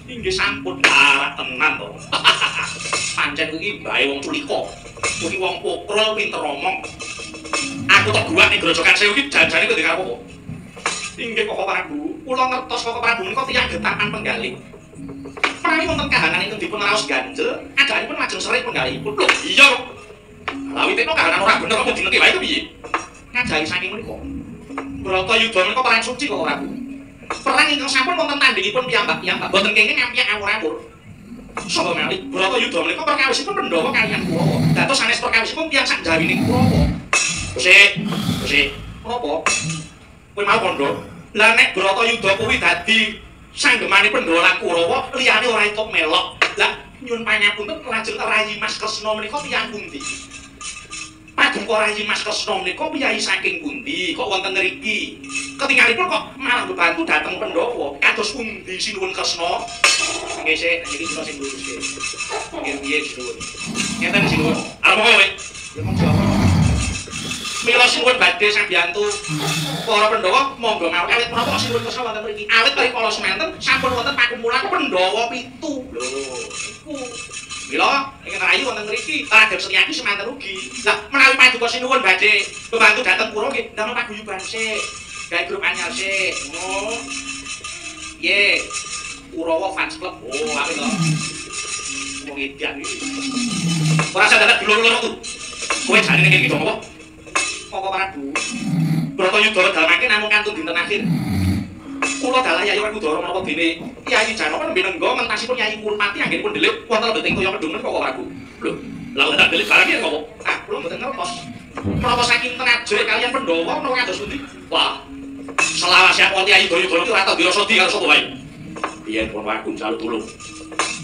S1: Inggih sampun parah tenan to. Pancen kuwi bae wong culika. Kuwi wong pokrol pinter omong. Aku tok guak ning grojokan sewu iki janjane kok karo apa? Inggih Koko Prabu. Kula ngertos Koko Prabu menika tiyang getapan penggalih. Menawi wonten kahanan ingkang dipun raos ganjel, ajalipun lajeng serit penggalihipun. Lho, iya. Lawi tekno kahanan ora bener apa dineki wae piye? Ngajahi saking menika. Bratayuda menika perang suci Koko Prabu. Perang ingkang sampun wonten tandhingipun piyambak-piyambak boten kenging ngampiak awur-awur. Sapa malih Bratayuda menika perkawisipun Pandhawa kaliyan Kurawa. Dados sanes perkawisipun tiyang sak jawining Kurawa. Sik. Menapa? Kowe mau kandha. Lah nek Bratayuda kuwi dadi sanggemane Pandhawa lan Kurawa, liyane ora entuk melok. Lah nyuwun pangapunten lajeng Rayi Mas Kresna menika tiyang pundi? Paduka Rayi Mas Kresna menika piyai saking pundi kok wonten ngriki? Ketingalipun kok malah bebantu dhateng Pandhawa. Kados pundi sinuwun Kresna? Nggih sik, niki kula sing luruske. Nggih piye sinuwun. Ngeten sinuwun. Arep kowe. Ya mong jawab. Mila sinuwun badhe sambiyantu para Pandhawa monggo mawon awit menapa sinuwun Kresna wonten mriki. Awit kali kala semanten sampun wonten pakumpulan Pandhawa 7. Lho, iku mila ingkang rayi wonten mriki Raden Setyaki semanten ugi. Lah menawi paduka sinuwun badhe bebantu dhateng kula nggih damel paguyuban sik. Gawe grup anyar sik. Oh. Ye. Kurawa fans club. Oh, apik to. Wong edan iki. Ora sadar dulur-dulur tuh. Kowe jane ning kene apa? Apa Prabu? Bratayuda dalmake namung kantun dinten akhir. Kula dalah Yayi Werkudara menapa dene Yayi Janaka nembe nenggo mentasipun Yayi Kurmati anggenipun ndelik wonten lebet ing toya kedungen kok Prabu. Lho, lha ora ndelik barang ya kok. Ah, kula mboten ngertos. Menapa saking Tenajur kalian Pandhawa menapa kados pundi? Wah. Selawase wonten Yayi Duryudana ki ora tau ngira sodi karo sapa wae. Biyen pun aku njaluk tulung.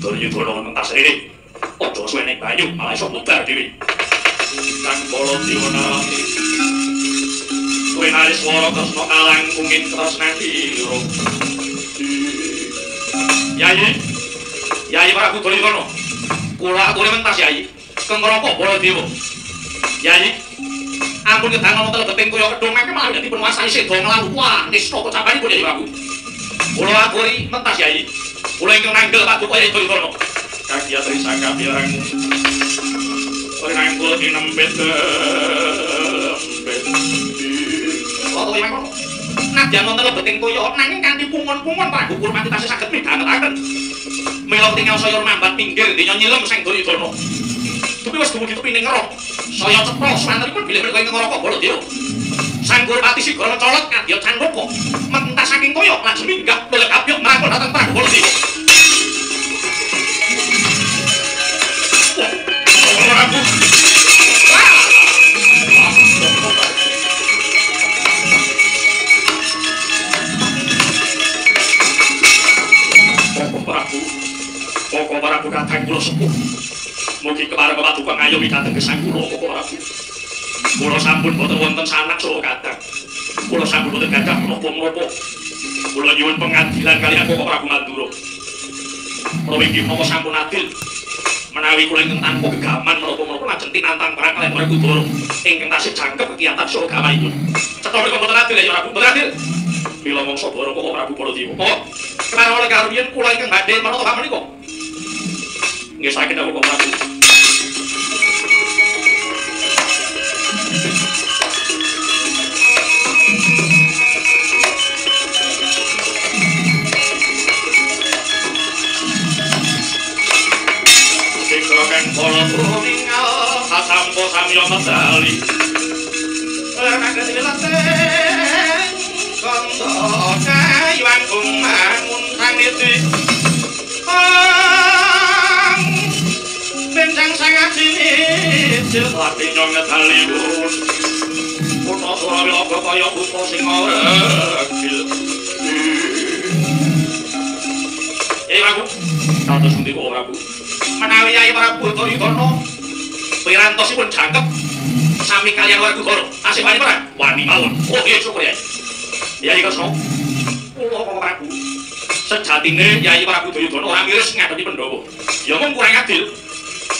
S1: Duryudana mentas rene. Aja suwene banyu malah iso bubar dhewe. Kang Baladewa kowe naris swara Kresna kalangkunging tresnani loro. Yayi Prabu Duryudana. Kula aturi mentas Yayi. Kengko Baladewa. Yayi, ampun kedang wonten lebeting kaya kedhong mangke malah dadi penguasane seda nglalu. Wah, nista kacapanipun Yayi Prabu. Kula aturi mentas Yayi. Kula ingkang nanggel Paduka Yayi Duryudana. Kagiatri saka pirang. Ora nangkul dinempet. Kok wae mangko. Nadyan wonten lebeting toya nanging kanthi pungon-pungon Prabu Kurmati tasih saged midhangetaken. Mila tinggal saya mambat pinggir dina nyilem sang Duryudana. Tapi wis dumugi tepining ngerok. Saya ceplos mantenipun bilih menika ingkang ngraka Baladewa. Sang Kurmati sigara colot kadya candhaka. Mentas saking toya lajeng minggah dolek abiyok marangkul dhateng Prabu Baladewa. Prabu. Pokok Prabu kadang kula sepuh. Mugi kepareng Paduka ngayomi dhateng gesang kula Pokok Prabu. Kula sampun boten wonten sanak saha kadang. Kula sampun boten gadah menapa-menapa. Kula nyuwun pengadilan kaliyan Pokok Prabu Mandura. Menawi inggih menapa sampun adil. Menawi kula ingkang tanpa gegaman menapa-menapa lajeng tinantang perang kaliyan Werkudara ingkang tasih jangkep kegiatan saha gamanipun. Cetha menika boten adil ya Prabu, boten adil. Mila mangsa bara Pokok Prabu Baladewa. Kok karo karo yen kula ingkang badhe menapa menika? Nggih saged Pokok Prabu. Sikroken kala tuningal sasampo samya medali. Ora kagak dilatih kondo kayuan kumangun kaniti. Benjang sangat sini hati nyonget halibun Puno surawi logo kaya buko sing oregil Yayi Prabu kados pundi Pokok Prabu menawi Yayi Prabu Duryudana pirantosipun jangkep sami kaliyan Werkudara tasih wani perang wani mawon. Oh iya syukur Yayi. Yayi Kresna kula Pokok Prabu sejatine Yayi Prabu Duryudana ora miris ngadepi Pandhawa ya mung kurang adil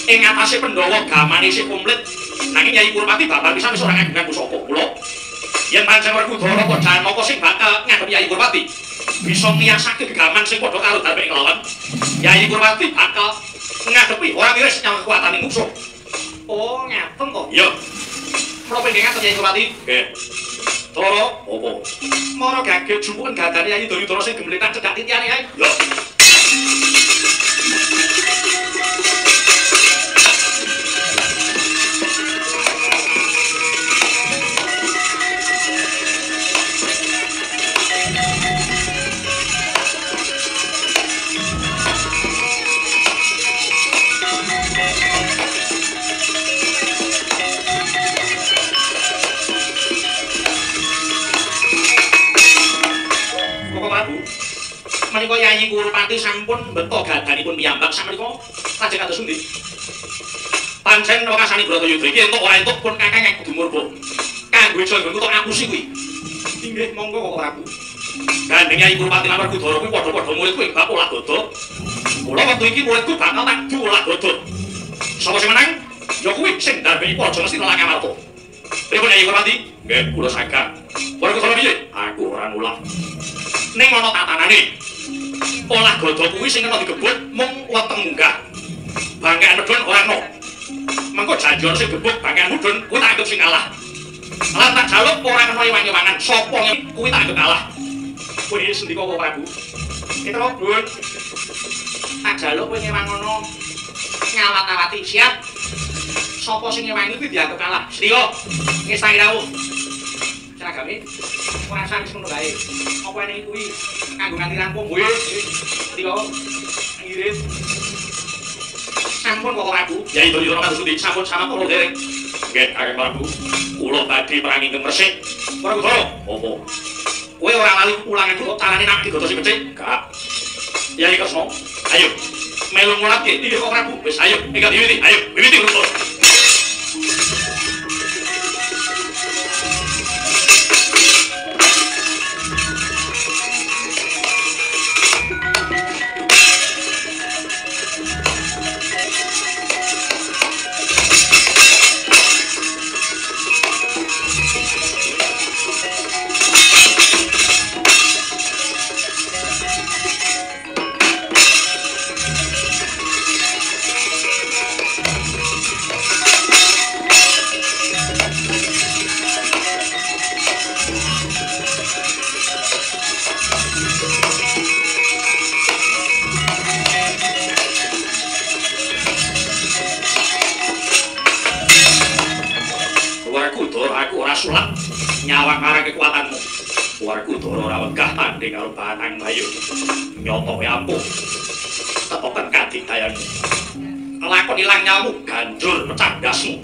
S1: ing atase Pandhawa gamane isih komplit nanging Yayi Kurmati babar pisan wis ora ngagungan pusaka kula yen pancen Werkudara kok Janaka sing bakal ngadhepi Yayi Kurmati bisa ngiyasake gaman sing padha karo dalem kelawan Yayi Kurmati bakal ngadepi ora miris nyang kekuatane musuh. Oh ngaten to iya menapa ingkang ngaten Yayi Kurmati nggih Toro apa mara gageh jumpuken gadane Yayi Duryudana sing gemletak cedhak titiane ae lho. Menika Yayi Kurmati sampun mbeta gadanipun piyambak sak menika lajeng kados pundi? pancen wakasani Bratayuda iki entuk ora entuk pun kakang yang kudu murba. Kanggo iso nggo aku sih kuwi. Inggih monggo kok Prabu. Gandeng Nyai Kurupati lan Werkudara kuwi padha-padha muridku ing bab olah dodo. Mula wektu iki muridku bakal tak olah dodo. Sapa sing menang? Ya kuwi sing ndarbeni Praja Ngastina lan Ngamarta. Pripun Nyai Kurupati? Nggih, kula saged. Werkudara piye? Aku ora nulak. Ning ana tatanane. Olah dodo kuwi sing kena digebut mung weteng munggah. Bangkean medhun ora ono. Mengko janji sing gebuk bangkean medhun kuwi tak anggap sing kalah. Lan tak jaluk ora kena iwang-iwangan. Sapa kuwi tak anggap kalah. Kuwi sendika kok Prabu. Kita kok Dun. Tak jaluk kowe ngewang ngono. Nyawat-awati siap. Sapa sing ngewangi kuwi dianggap kalah. Sriya ngestangi rawuh. Seragame ora sang ngono bae. Apa eneng kuwi kanggo nganti rampung kowe. Sriya ngirit. Sampun kok Prabu. Yai Duryudana kados pundi? Sampun sama kula dereng. Nggih, Kakang Prabu. Kula badhe perang ingkang resik. Werkudara, apa? Kowe ora lali ulangan kok carane nak digoto sing becik? Gak. Yai Kresna, ayo. Melu ngulatke iki kok Prabu. Wis ayo, enggal diwiwiti. Ayo, wiwiti Werkudara. Nyawang marang kekuatanmu. Werkudara ora wegah tanding karo Batang Bayu. Nyoto ampuh. Tetoken kadikdayanmu. Lakon ilang nyamu ganjur pecah dasmu.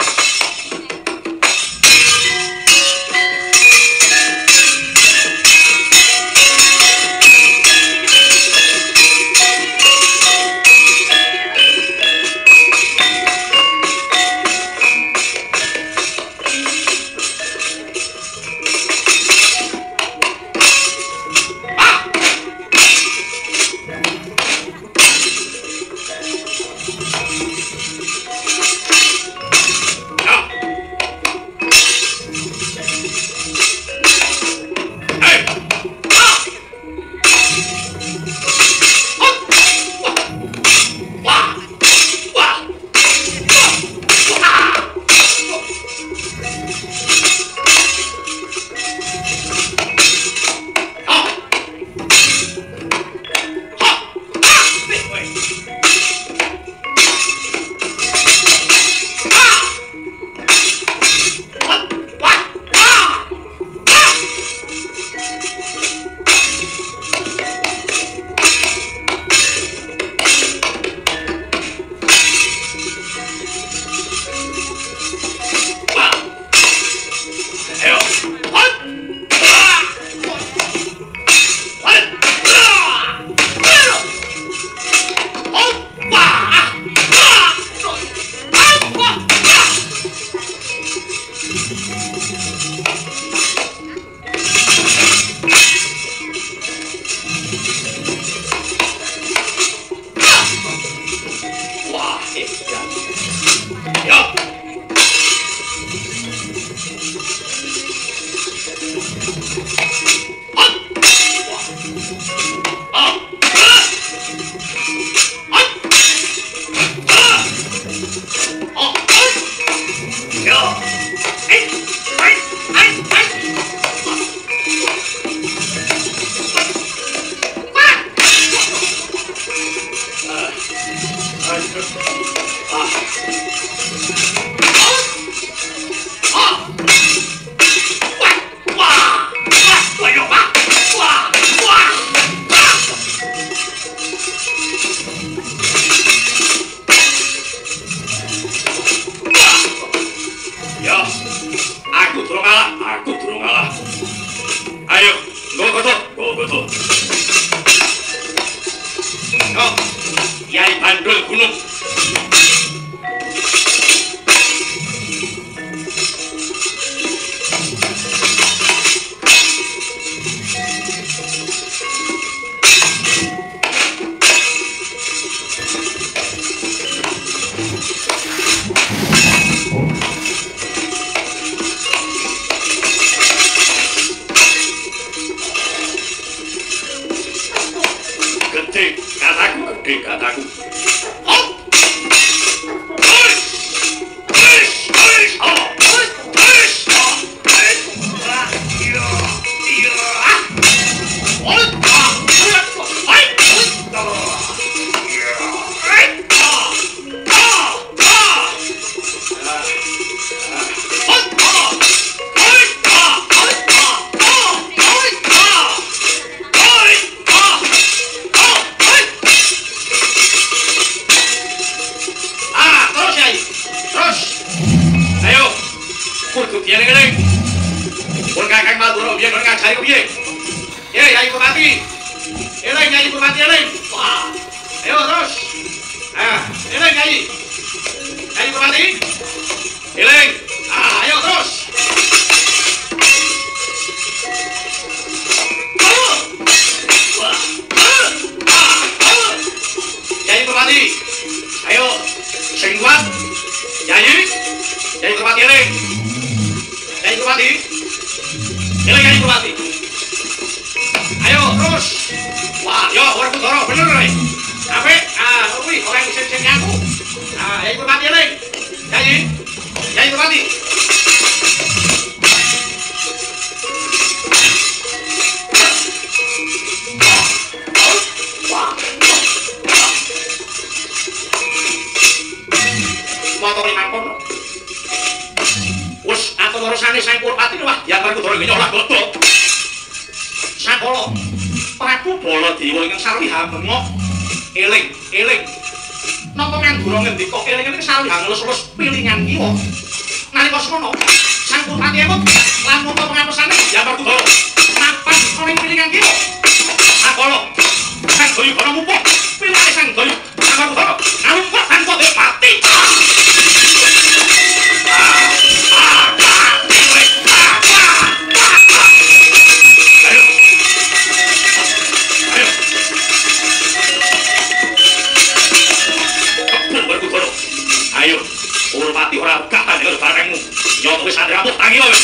S1: kataku. Cari ke piye? Ya, Yai Bupati. Eleng Yai Bupati eleng. Wah. Ayo terus. Eleng Yai. Yai Bupati. Eleng. Ayo terus. Yai Bupati. Ayo sing kuat. Yai Bupati eleng. Yai Bupati. Eleng Yai Bupati. Ayo terus. Wah, yo warga Doro bener nih. Apik? Kuwi orang sing aku. Yai Bupati eleng. Yai Bupati. Motor 5 kono. Wes atur urusane Sang Kurpati wah, ya warga Doro nyolak godhog. Sakala Prabu Baladewa ingkang sarwiha bengok eling napa ngandura ngendika eling iki sarwiha ngelus-elus pilingan kiwa nalika sono Sang Kurpati emut lan napa pangapesane ya Prabu Baladewa mapan ana ing pilingan kiwa sakala Sang Dayuda mumpuk pilane Sang Dayuda Prabu Baladewa namung tanpa pati. Ayo, Urpati ora kata nek barengmu. Nyoto wis andre amuk tangi wae.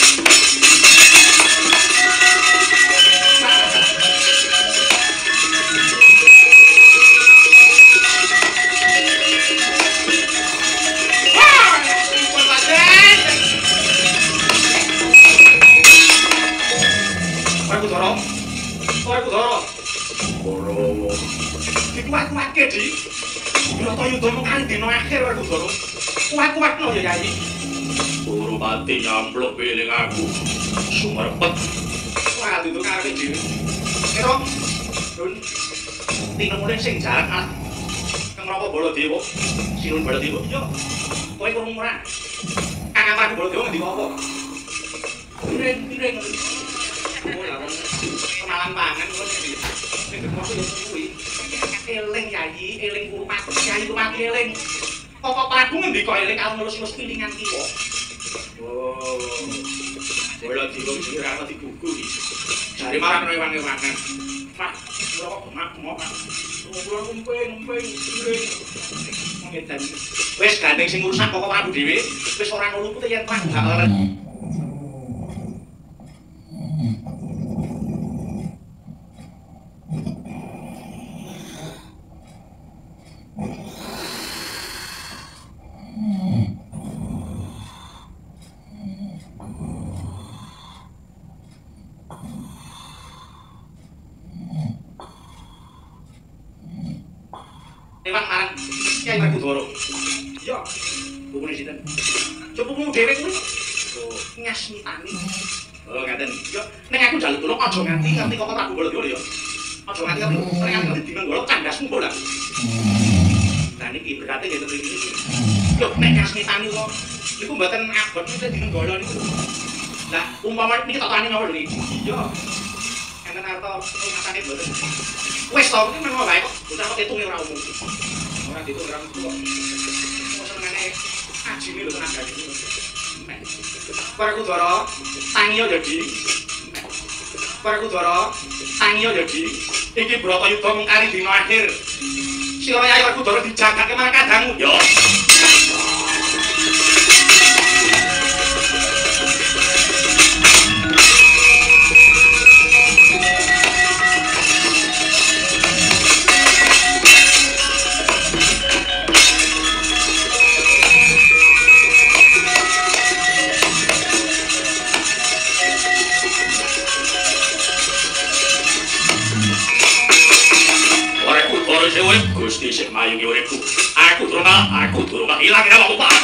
S1: Prabu Doro. Boro. Kuat-kuatke, Dik. Bratayuda mung dina akhir Prabu Doro. Kuat-kuatno ya Yai. Urpati nyampluk piling aku. Sumerpet. Wah, itu karepe dhewe. Kira Dun. Tinemune sing jarak ah. Kang Raka Baladewa. Sinun Baladewa. Yo. Kowe krungu ora? Kang Prabu Baladewa ngendika apa? Piring. Kenalan pangan kok iki. Nek kok yo kuwi. Eling Yai, eling Kurpati, Yai Kurpati eling. Kok Prabu ngendika eling karo ngelus-elus pilingan kiwa. Oh. Bola digo ora dibuku iki. Jare marang rewan-rewanan. Pak, ora kok mak-mak. Kula ngumpeng piring. Ngedan. Wis gandeng sing urusan kok Prabu dhewe, wis ora nuluput yen Prabu bakal Ewan marang Kyai Prabu Doro. Iya, bukune sinten? Coba dhewe kuwi. Oh, ngasmitani. Oh, ngaten. Yo, nek aku njaluk tulung aja nganti kok Prabu Baladewa ya. Aja nganti nganti dimenggo candasmu kok lah. Lah niki berarti ngeten iki. Yo, nek ngasmitani kok niku mboten abot nek dimenggo niku. Lah, umpama niki tak tani ngawur niki. Iya. Enten arep ngatane mboten. Wes to iki mengo wae kok. Bocah kok hitunge ora umum. Ora ditung ora umum kok. Kok senengane ajine lho tenaga iki. Prabu Doro, tangiyo jadi. Prabu Doro, tangiyo jadi. Iki Bratayuda mung kari dina akhir. Sira Yai Prabu Doro dijagake marang kadangmu. Yo. uripku. Aku durung ilang ya wong Pak.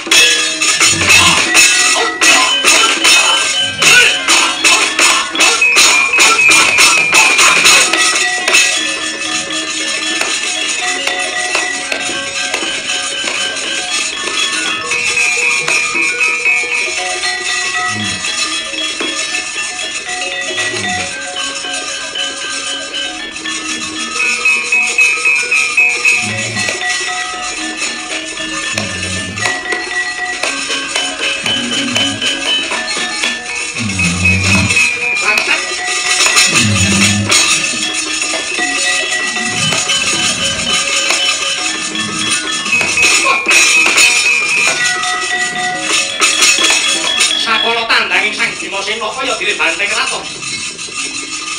S1: Banteng raton.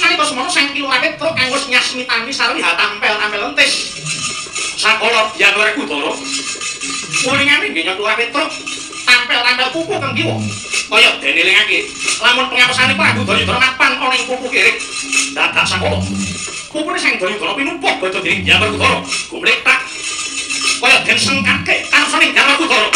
S1: Nalika semono sang Kilurat Petruk kanggo nyasmitani sarwi tampel entis. Sakala Hyang Werkudara. Mulingane nggih Kilurat Petruk tampel pupu kang kiwa. Kaya dene lingake lamun pengapesane Prabu Dayudara mapan ana ing pupu kirik. Dadak sakala. Pupune sang Dayudara pinumpuk badhe dening Hyang Werkudara. Gumlektak kaya den sengkake karsane Hyang Werkudara.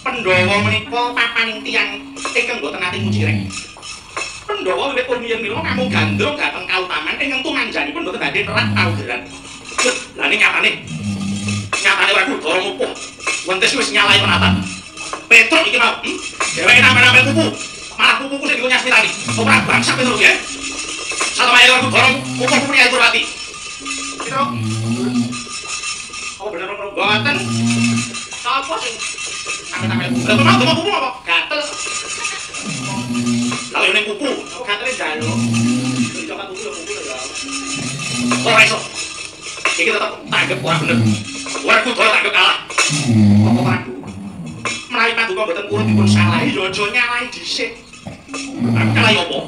S1: Pandhawa menika papaning tiyang ingkang boten nate mujireng. Pandhawa wiwit pun yen mila namung gandrung dhateng kautaman ingkang tumanjanipun boten badhe nerak paugeran. Lah ning nyatane Werkudara mupuh. Wentes wis nyalai penatan. Petruk iki mau. Dheweke nampi pupu. Malah pupuku sing nyasmitani. Ora bangsa Petruk ya. Satamahe Werkudara mupuh punya Kurwati. Petruk. Oh bener boten. Sapa sing Sampe-sampe pupu apa? Gatel. Lalu yang pupu, gatelnya jalo. Dicoba pupu ya. Ora iso. Iki tetep tanggep ora bener. Werkudara tanggep kalah. Apa Prabu? Menawi Paduka mboten purun dipun salahi ya aja nyalahi dhisik. Aku kalahi apa?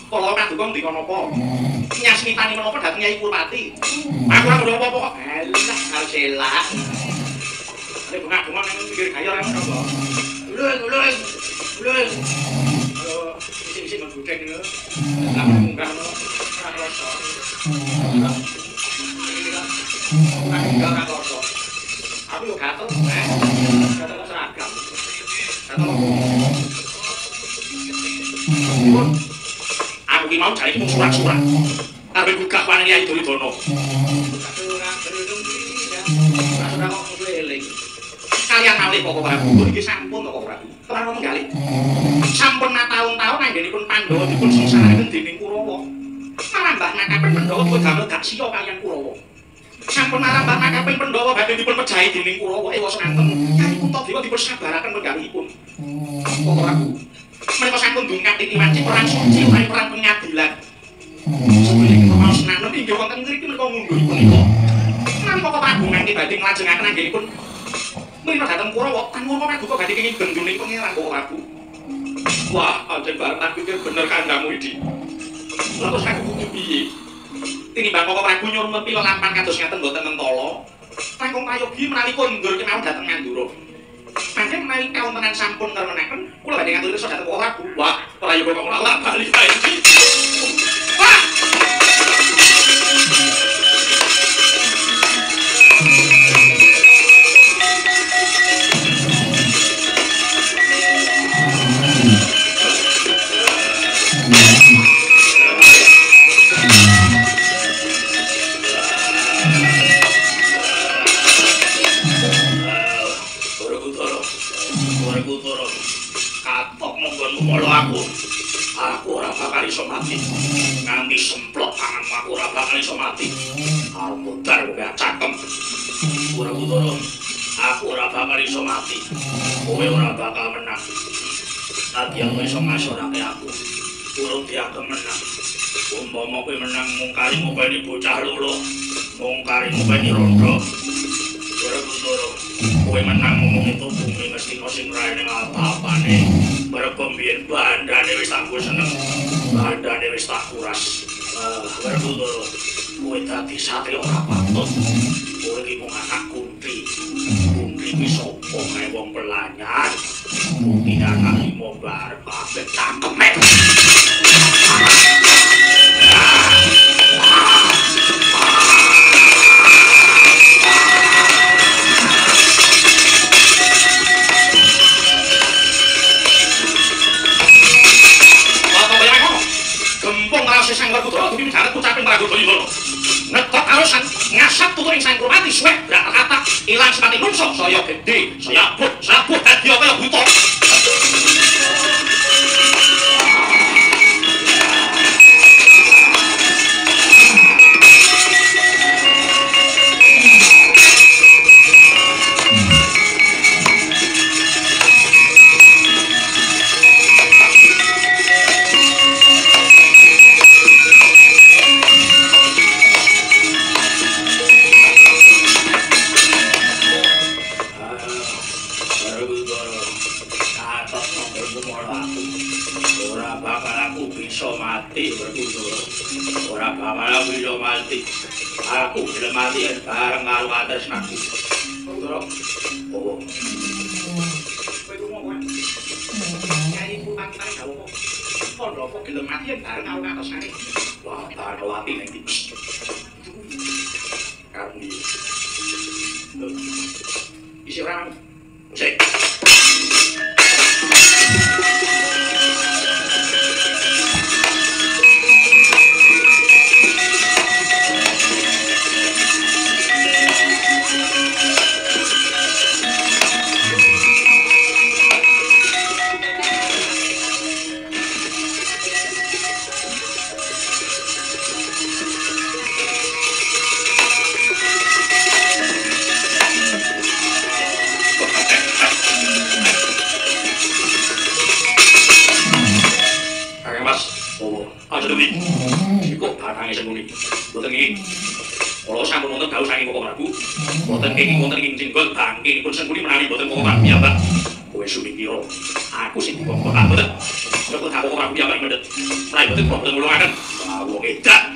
S1: Kala Paduka ndika napa? Nyasmitani menapa dhateng Nyai Kurwati. Aku ora ngerti apa-apa kok. Alah, harus elak. Nek bunga-bunga nang pinggir gayor apa? Ulun. Isi menggutek lho. Lah munggah lho. Ora rasa. Ora rasa. Aku yo gatel, gatel seragam. Gatel. Aku ki mau jare iki surat-surat. Arep buka panen Nyai Duryudana. Ora beruntung iki ya. Ora kok eling. Kalian malih Koko Prabu iki sampun Koko Prabu. Terang menggali. Sampun tahun-tahun anggenipun Pandhawa dipun sengsaraken dening Kurawa. Marambah nakapen Pandhawa dipun damel gak siya kaliyan Kurawa. Sampun marambah nakapen Pandhawa badhe dipun pejahi dening Kurawa ewa semanten. Kali Puntadewa dipun sabaraken penggalihipun. Koko Prabu. Menika sampun dungkat titiwanci perang suci utawi perang pengadilan. Sebelum kita mau senanem inggih wonten ngriki menika mundur punika. Menawi Koko Prabu nganti badhe nglajengaken anggenipun menika dhateng Kurawa, Kurawa Paduka badhe kenging benduning pangeran Koko Prabu. Wah, aja bareng tak pikir bener kandhamu iki. Terus aku kudu piye? Tinimbang Koko Prabu nyuruh mempila lampan kados ngaten mboten mentala. Langkung prayogi menawi kondur kemawon dhateng Mandura. Pancen menawi kawontenan sampun karemenaken, kula badhe ngatur pirsa dhateng Koko Prabu. Wah, prayoga kok ora bali kae iki. Wah! Aku ora bakal iso mati nganti semplok tangan aku ora bakal iso mati. Arep putar kowe cakem. Ora Kutara. Aku ora bakal iso mati. Kowe ora bakal menang. Tadi aku iso ngasorake aku. Urung dianggep menang. Umpama kowe menang mung kari ngopeni bocah loro. Mung kari ngopeni rondo. Ora Kutara. Kowe menang ngomong itu bumi mesti sing raine apa-apane. Mergo mbiyen bandane wis tak seneng. Bandane wis tak kuras. Ora Kutara. Kowe dadi satria ora patut. Kowe iki mung anak kunti. Kunti iki sapa kae wong pelanyar. Kunti anak limo bar kabeh cangkeme. Sang Werkudara dadi jaret ucape Pragoda Yudana. Ngetok karosan ngasap tuturing sang Krupati suwek bakal kata ilang sepati nungso saya gedhe, saya abot dadi kaya buta. Aku gelem mati bareng karo katresnaku. Kutara. Oh. Kowe ngomong. Nyai Kupati karo dawa. Kono kok gelem mati bareng karo katresnane. Wah, karo ati ning iki. Karo ndi. Isi ora. Cek. Pun sengkuni menari boten kok piyambak. Kowe sumikira aku sing dikongkon boten. Kok tak kok piyambak mendet. Rai boten kok boten nulungaken. Wong edak.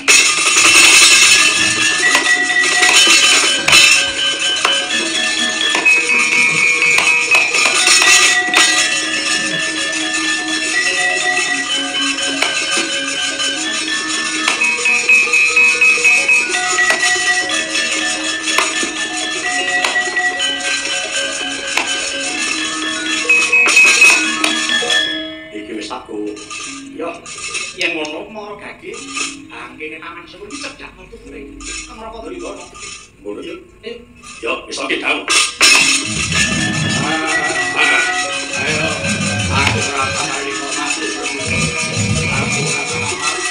S1: Yang ngono moro gage angkene taman sepuluh cedhak nang tuture kamar apa dari ngono ngono yo yo wis oke tau ayo aku ora kamari kok mati aku ora kamari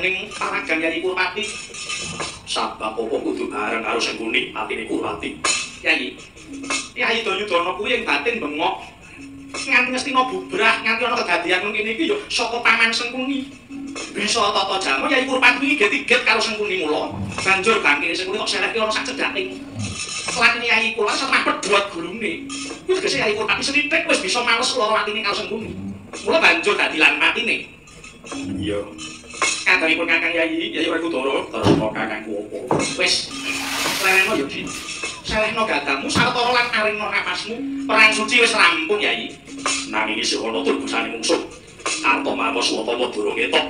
S1: ning paragan Yai Kurpati. Sabab apa kudu bareng karo Sengkuni atine Kurpati. Yai. Yai Dayudana kuwi ing batin bengok. Nganti Ngastina bubrah, nganti ana kedadian ngene iki ya saka paman Sengkuni. Bisa tata jamu Yai Kurpati iki get-get karo Sengkuni mula. Banjur bangkine Sengkuni kok seleke ana sak cedhaking. Selatine Yai Kurpati setengah pedhot gulune. Kuwi tegese Yai Kurpati selitik wis bisa males lara atine karo Sengkuni. Mula banjur dadi lan matine. Iya. Kadaripun Kakang Yai Werkudara, terus kok kakangku apa? Wis, lelehno ya, Di. Selehno gadamu, sawetara lan aringno napasmu, perang suci wis rampung, Yai. Nanging isih ana turbusane mungsuh. Arta Marma Swatama durung ketok.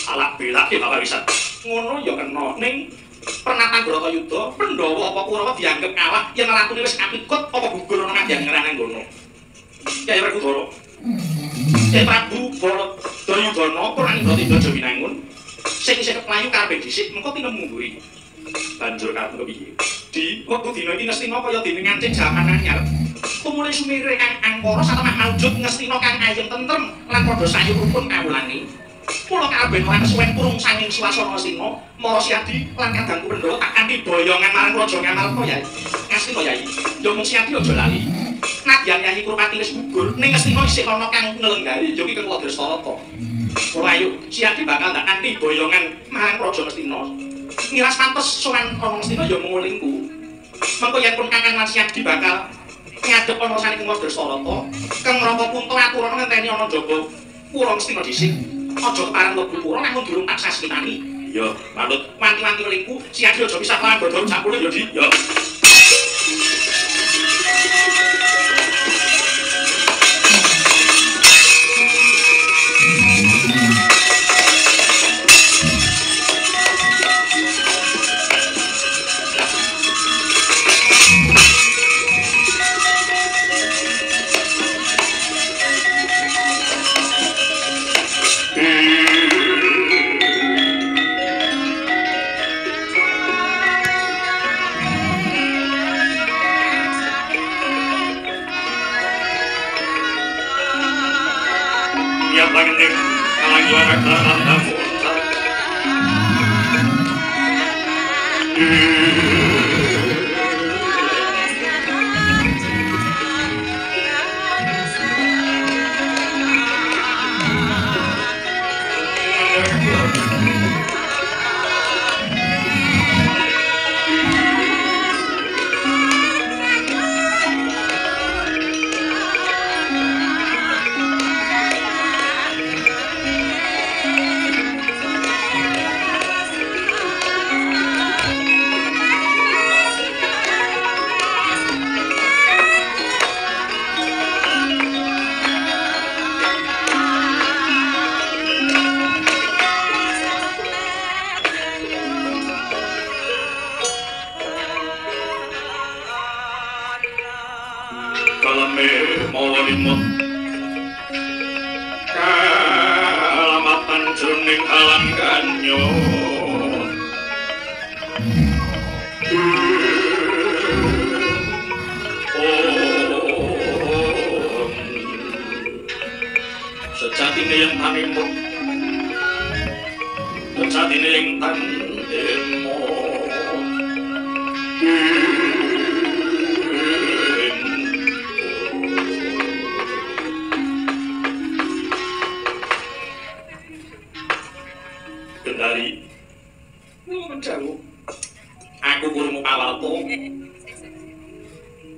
S1: Alak belake bapak wisat. Ngono ya kena ning Pernatan Bratayuda, Pandhawa apa Kurawa dianggep kalah yen ratune wis kapikut apa gugur ana kadyangeran ngono. Kyai Werkudara. Kyai Prabu Bratayudana perang Bratayuda Jawinangun sing isih keplayu karepe dhisik mengko tinemu kuwi. Banjur kabeh kepiye? Di wektu dina iki Ngastina kaya dene ngancik jaman anyar. Tumule sumire kang angkara satemah maujud Ngastina kang ayem tentrem lan padha sayu rukun kawulane. Kula kabeh lan suwen kurung sanging swasana Ngastina, Mara Siadi lan kadangku Pandhawa tak kanthi boyongan marang Raja Ngamarta Yai. Ngastina Yai, yo mung Siadi aja lali. Nadyan Yai Kurupati wis gugur, ning Ngastina isih ana kang nglenggari yo ki Kang Wadrastarata. Ora ayo, Siadi bakal tak kanthi boyongan marang Raja Ngastina. Ngiras pantes sowan ana Ngastina yo mung ulingku. Mengko yen pun Kakang lan Siadi bakal ngadhep ana sane Kang Wadrastarata, Kang Rangkapunta aturana ngenteni ana jaba Pura Ngastina dhisik. Aja kepareng mlebu pura namun durung tak sasmitani. Ya, manut wanti-wanti lingku, Siadi aja bisa kelawan Bathara Sampurna ya, Di. Ya.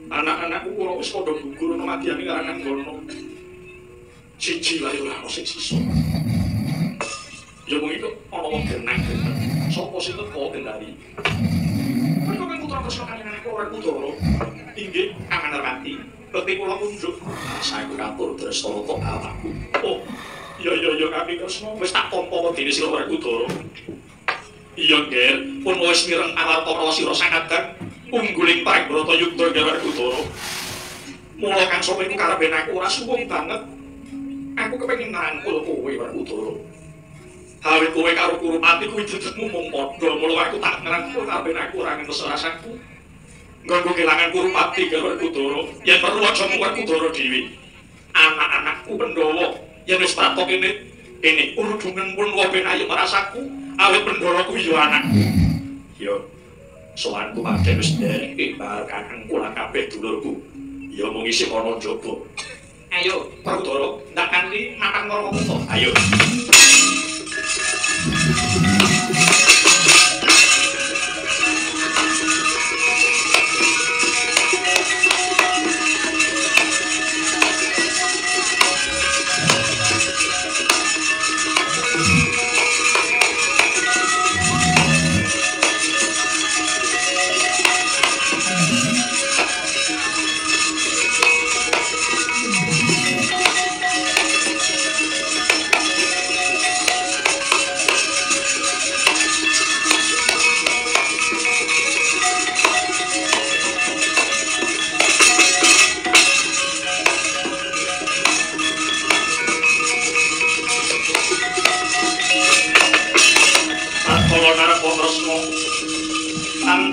S1: Anak-anakku kula wis padha gugur ana madyane karangan kono. Siji wae ora ono sing sisa. Ya mung iku ana wong genang. Sopo sing teko kendari? Mergo kan putra Kresna kanjeng Werkudara. Inggih Amanarwati. Bekti kula kunjuk. Sae katur Drestara awakku. Oh, iya Kang Kresna wis tak tampa wedine sira Werkudara. Iya, Ger, pun wis mireng amarta kala sira sakadang ungguling pareng Bratayuda Werkudara. Mula kang sapa iku karepen aku ora suwung banget. Aku kepengin nangkul kowe Werkudara. Awit kowe karo Kurupati kuwi jejegmu mung padha, mula aku tak ngrangkul karepen aku ora ngentos rasaku. Nganggo kelangan Kurupati Werkudara, yen perlu aja mung Werkudara dhewe. Anak-anakku Pandhawa yen wis pratok kene urudungen pun wae ayo rasaku. Awit Pandhawa kuwi yo anak. Yo. Sowanku padhe wis ndereke bar kakang kula kabeh dulurku. Ya mung isih ana njaba. Ayo, Werkudara, ndak kanthi makan Rangkapunta. Ayo.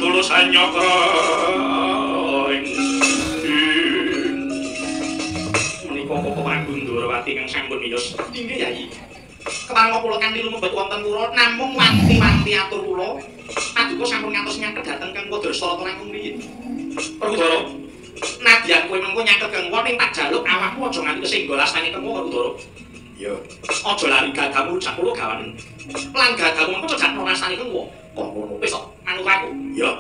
S1: tulus anyakra menika Koko Agung Ndrawati kang sampun miyos. Inggih Yai. Kepareng kula kanthi lumebet wonten pura namung wanti-wanti atur kula. Paduka sampun ngantos nyaket dhateng Kang Wadrasara langkung riyin. Werkudara, nadyan kowe mengko nyaket Kang ning tak jaluk awakmu aja nganti kesenggo lastane Kang Werkudara. Iya. Aja lari gagamu cak kula gawan. Lan gagamu mengko cecakno rasane Kang Kok ngono wis kok manut aku. Iya.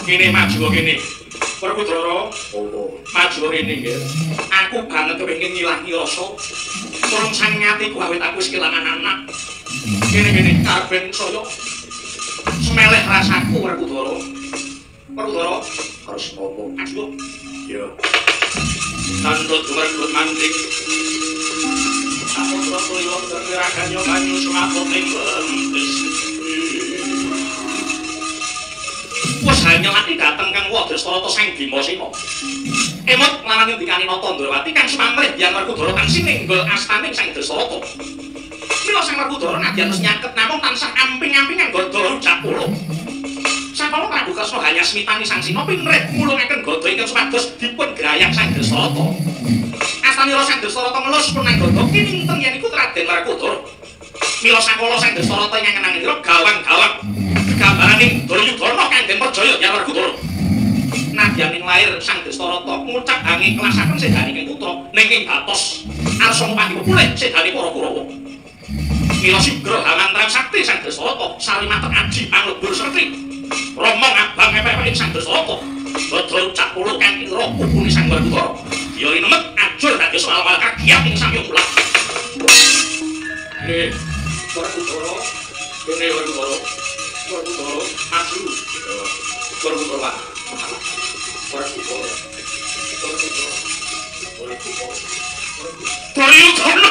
S1: Kene maju kene. Werkudara, maju kene nggih. Aku banget kepengin ngilangi rasa kurang sangatiku awit aku wis kelangan anak. Kene karben saya semeleh rasaku Werkudara. Werkudara harus ngomong maju. Iya. Tandut werkut manting. Aku terus liwat gerakannya banyu semaput ning bentis. Wes hanya mati dateng Kang Wadrasara Sang Bima Sena. Emot lawan ngendikane Nata Ndrawati kang sumamrih yen Werkudara tansih ninggul astaning Sang Dasarata. Mila Sang Werkudara nadyan wis nyaket namung tansah amping-ampingan godha rujak pulo. Sampala Prabu Kresna hanya smitani Sang Sina pinrih mulungaken godha ingkang supados dipun grayang Sang Dasarata. Astanira Sang Dasarata ngelus pun nang godha kininteng yen iku Raden Werkudara. Mila sampala Sang Dasarata nyangenang ira gawang-gawang gambarane Duryudana kanggen perjaya yen Werkudara. Nadyan ing lair Sang Dasarata ngucap hangi kelasaken sedane ing putra ning ing batos arsa ngupati pulih sedane para Kurawa. Mila sigra hamantram sakti Sang Dasarata salimaten aji panglebur serti. Romong abang epek-epek Sang Dasarata bodho ucap puluh kanthi roh kupune Sang Werkudara. Ya linemet ajur dadi soal kagiat ing samyung ulah. Werkudara, kene Werkudara. Werkudara maju. Werkudara. Duryudana.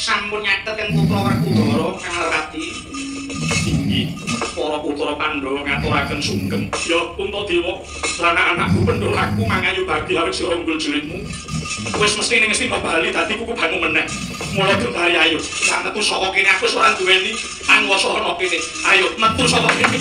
S1: Sampun nyatet putra Werkudara kang Rati. Para putra Pandhawa ngaturaken sungkem. Ya Puntadewa, lan anakku pendolaku mangayu bagi awit sira unggul julitmu. Wis mesti ning Ngastina bali dadi kuku bangu meneh. Mula Gendari ayo, sak metu saka kene aku wis ora duweni panguwasa ana kene. Ayo metu saka kene.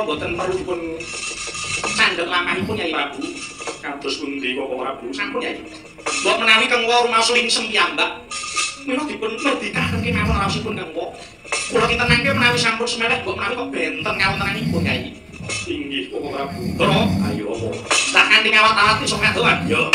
S1: Boten perlu dipun candhek lamahipun Nyai Prabu. Kados pundi Koko Prabu? Sampun Nyai. Mbok menawi Kang Wa rumaos lingsem piyambak, mila dipun merdekaken kemawon raosipun Kang Wa. Kula kintenangke menawi sampun semeleh mbok menawi kok benten kawontenanipun Nyai. Inggih Koko Prabu. Tro, ayo apa? Tak kanthi ngawat-awat iso ngadoan. Yo.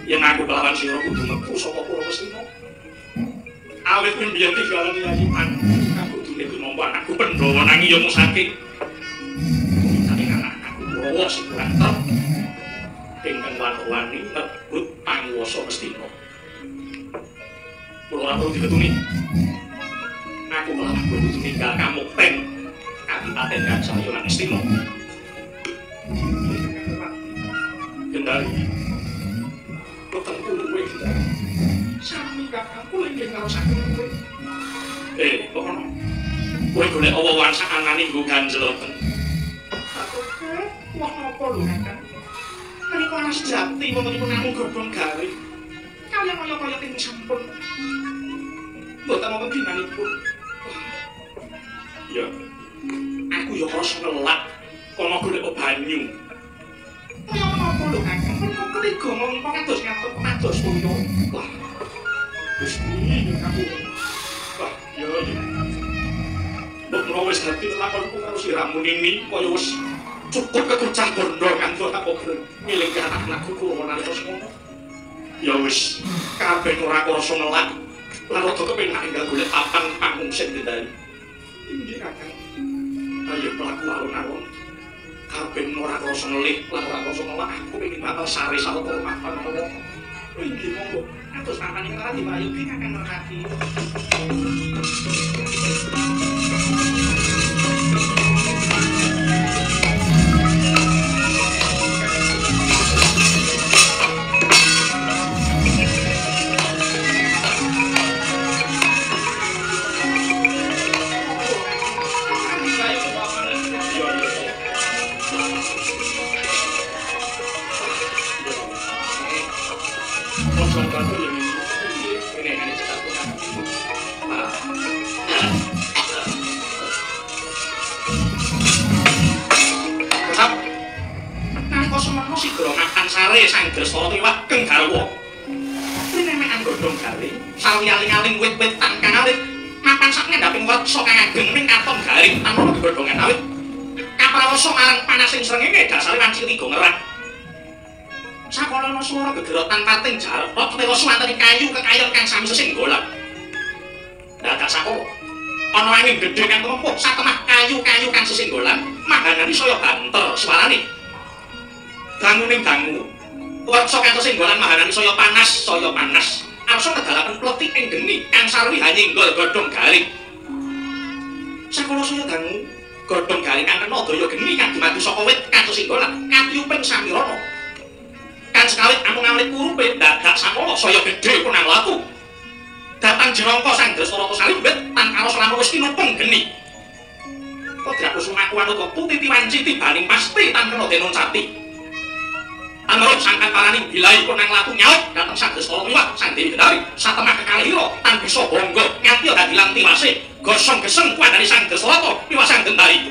S1: yen aku kelawan sira kudu metu saka Purwasena. Awit mbiyen tinggalan yayiman, aku kudu nampa anakku Pandhawa nanging ya mung saking anakku Kurawa sing kurang ingkang wani nebut panguwasa Astina. Kula ora perlu diketuni. Aku malah kudu tinggal kamukten Kadipaten Gansaya lan Astina. Kendari. Ketemu kowe kendari. Sami kakangku lagi ngarosaken kowe. Kok ono? Kowe golek apa-apan sakangane nggo ganjeloten. Aku wah napa lho Kakang? Menika ana sejati wontenipun namung godhong garing. Kaya ting sampun. Mboten wonten dinanipun. Ya. Aku ya krasa ngelak kono golek banyu. Kaya napa lho Kakang? Kok ketiga mongko kados ngatur kados kaya. Wah. Gusti aku. Wah, ya. Mbok wis ngerti lakonku karo siramu nini kaya wis cukup kekucah bondo kanthi tak obrol milik anak-anakku kula nalika semono. Ya wis, kabeh ora krasa ngelak. Lan rada kepenak enggal golek papan pangungsen kendari. Inggih Kakang. Ayo mlaku alun-alun. Kabeh ora krasa ngelih lan ora krasa ngelak. Aku pengin bakal sare sawetara papan ngono. Inggih monggo. Atus papan iki ora dibayuki Kakang Nerkati. Sang Dresna liwat keng garwa. Rinemekan godhong garing, sarwi aling-aling wit-wit kang alit, mapan sak ngandhaping wersa kang ageng ning katon garing tanpa godhongan awit. Kaprawasa marang panasing srengenge dasare wanci tiga ngerak. Sakalana swara gegerotan pating jarep tewas wonten kayu kekayon kang sami sesenggolan. Dadak sakala ana angin gedhe kang tumepuk satemah kayu-kayu kang sesenggolan, mahanane saya banter suarane. Danguning dangu Warsa kantos senggolan mahanani saya panas. Arsa ngedalaken pletik ing geni kang sarwi hanyinggol godhong garing. Sakala saya dangu godhong garing kang kena daya geni kang dumadi saka wit kantos senggolan katiuping samirana. Kan sekawit amung awit kurupe dadak sakala saya gedhe punang laku. Datang jerangka Sang Dresna Rata Salimbet tan karo selama wis tinupung geni. Kodrak kusumaku anut wektu titi wanci tibaning pasti tan kena denon sati. Anurut sangkan paraning bilai konang latu nyaut datang Sang Dresna liwat Sang Dewi Kendari satemah kekalihira tan bisa bangga nganti ora dilang tiwase gosong geseng kuwadane Sang Dresna liwat Sang Kendari.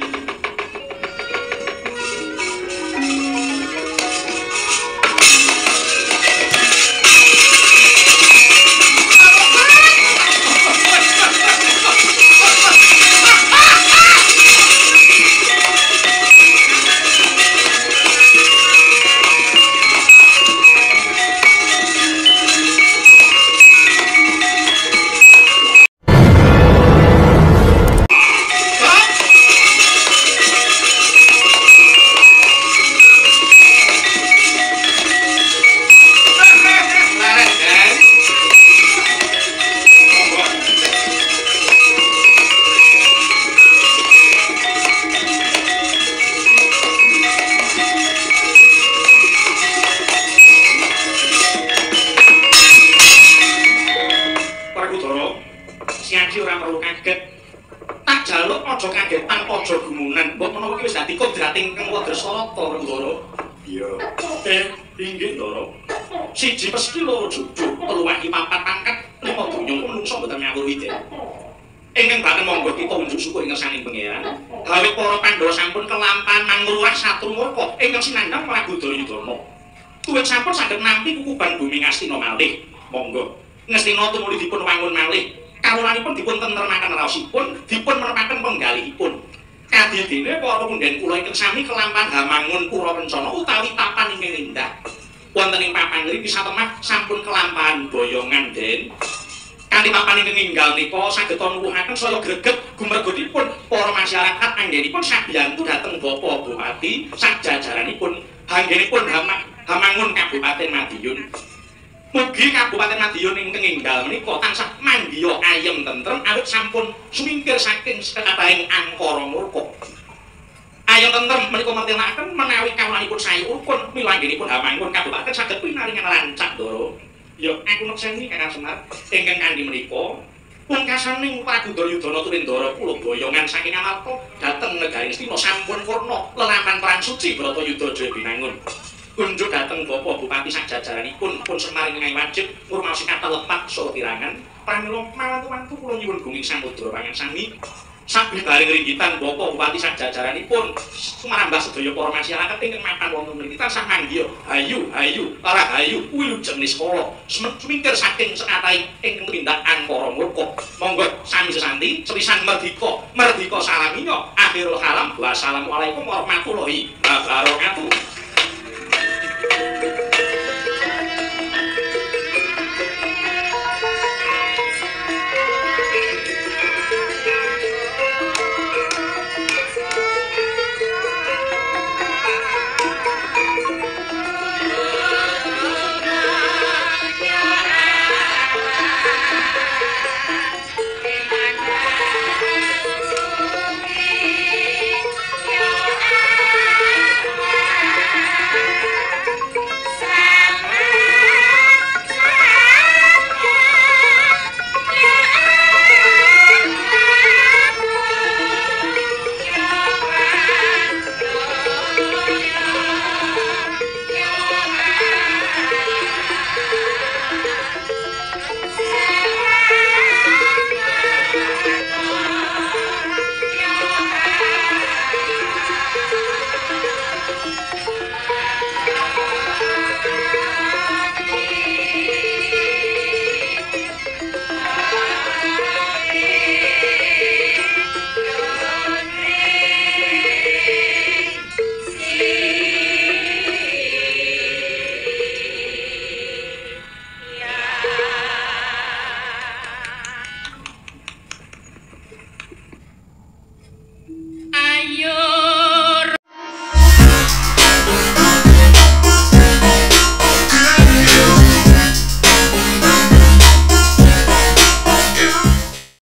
S1: Siji pesti loro jujur, telu waki papat pangkat, lima dunya menungso mboten ngawur witen. Ingkang baken monggo kita unjuk syukur ing ngersaning Pangeran. Awit para Pandhawa sampun kelampahan mangruwah satru murka ingkang sinandhang Prabu Duryudana. Tuwin sampun saged nampi kukuban bumi Ngastina malih. Monggo Ngastina tumuli dipun wangun malih. Kawulanipun dipun tentremaken raosipun, dipun menepaken penggalihipun. Kadidene para punden kula ingkang sami kelampahan hamangun pura rencana utawi papan ingkang indah. wonten ing papan ngriki satemah sampun kelampahan boyongan Den. Kanthi papan ninggal nika saged nuwuhaken saya greget gumregodipun para masyarakat anggenipun sabiyantu dhateng Bapak Bupati sajajaranipun anggenipun hamangun Kabupaten Madiun. Mugi Kabupaten Madiun ingkang enggal menika tansah manggiya ayem tentrem awit sampun sumingkir saking sekatahing angkara murka. Ayem tentrem menika mertelaken menawi kawulanipun sae rukun mila anggenipun hamangun Kabupaten saged pinaringan lancak Ndara. Ya, aku nekseni Kakang Semar ingkang kandhi menika pungkasaning Prabu Duryudana Turindara kula boyongan saking Amarta dhateng negari Astina sampun purna lelaman perang suci Bratayuda Jaya Binangun. Kunjuk dhateng Bapak Bupati sajajaranipun pun Semar ingkang wajib ngurmasi kata lepat saha tirangan pramila mawantu-wantu kula nyuwun gunging samudra pangarsami sabibaring ringgitan Bapak Bupati sajajaranipun sumrambah sedaya para masyarakat ingkang mapan wonten mriki tansah manggiya hayu rahayu wilujeng niskala sumingkir saking sekatahing ingkang tindak angkara murka. Monggo sami sesanti sepisan merdika salaminya akhirul kalam wassalamualaikum warahmatullahi wabarakatuh.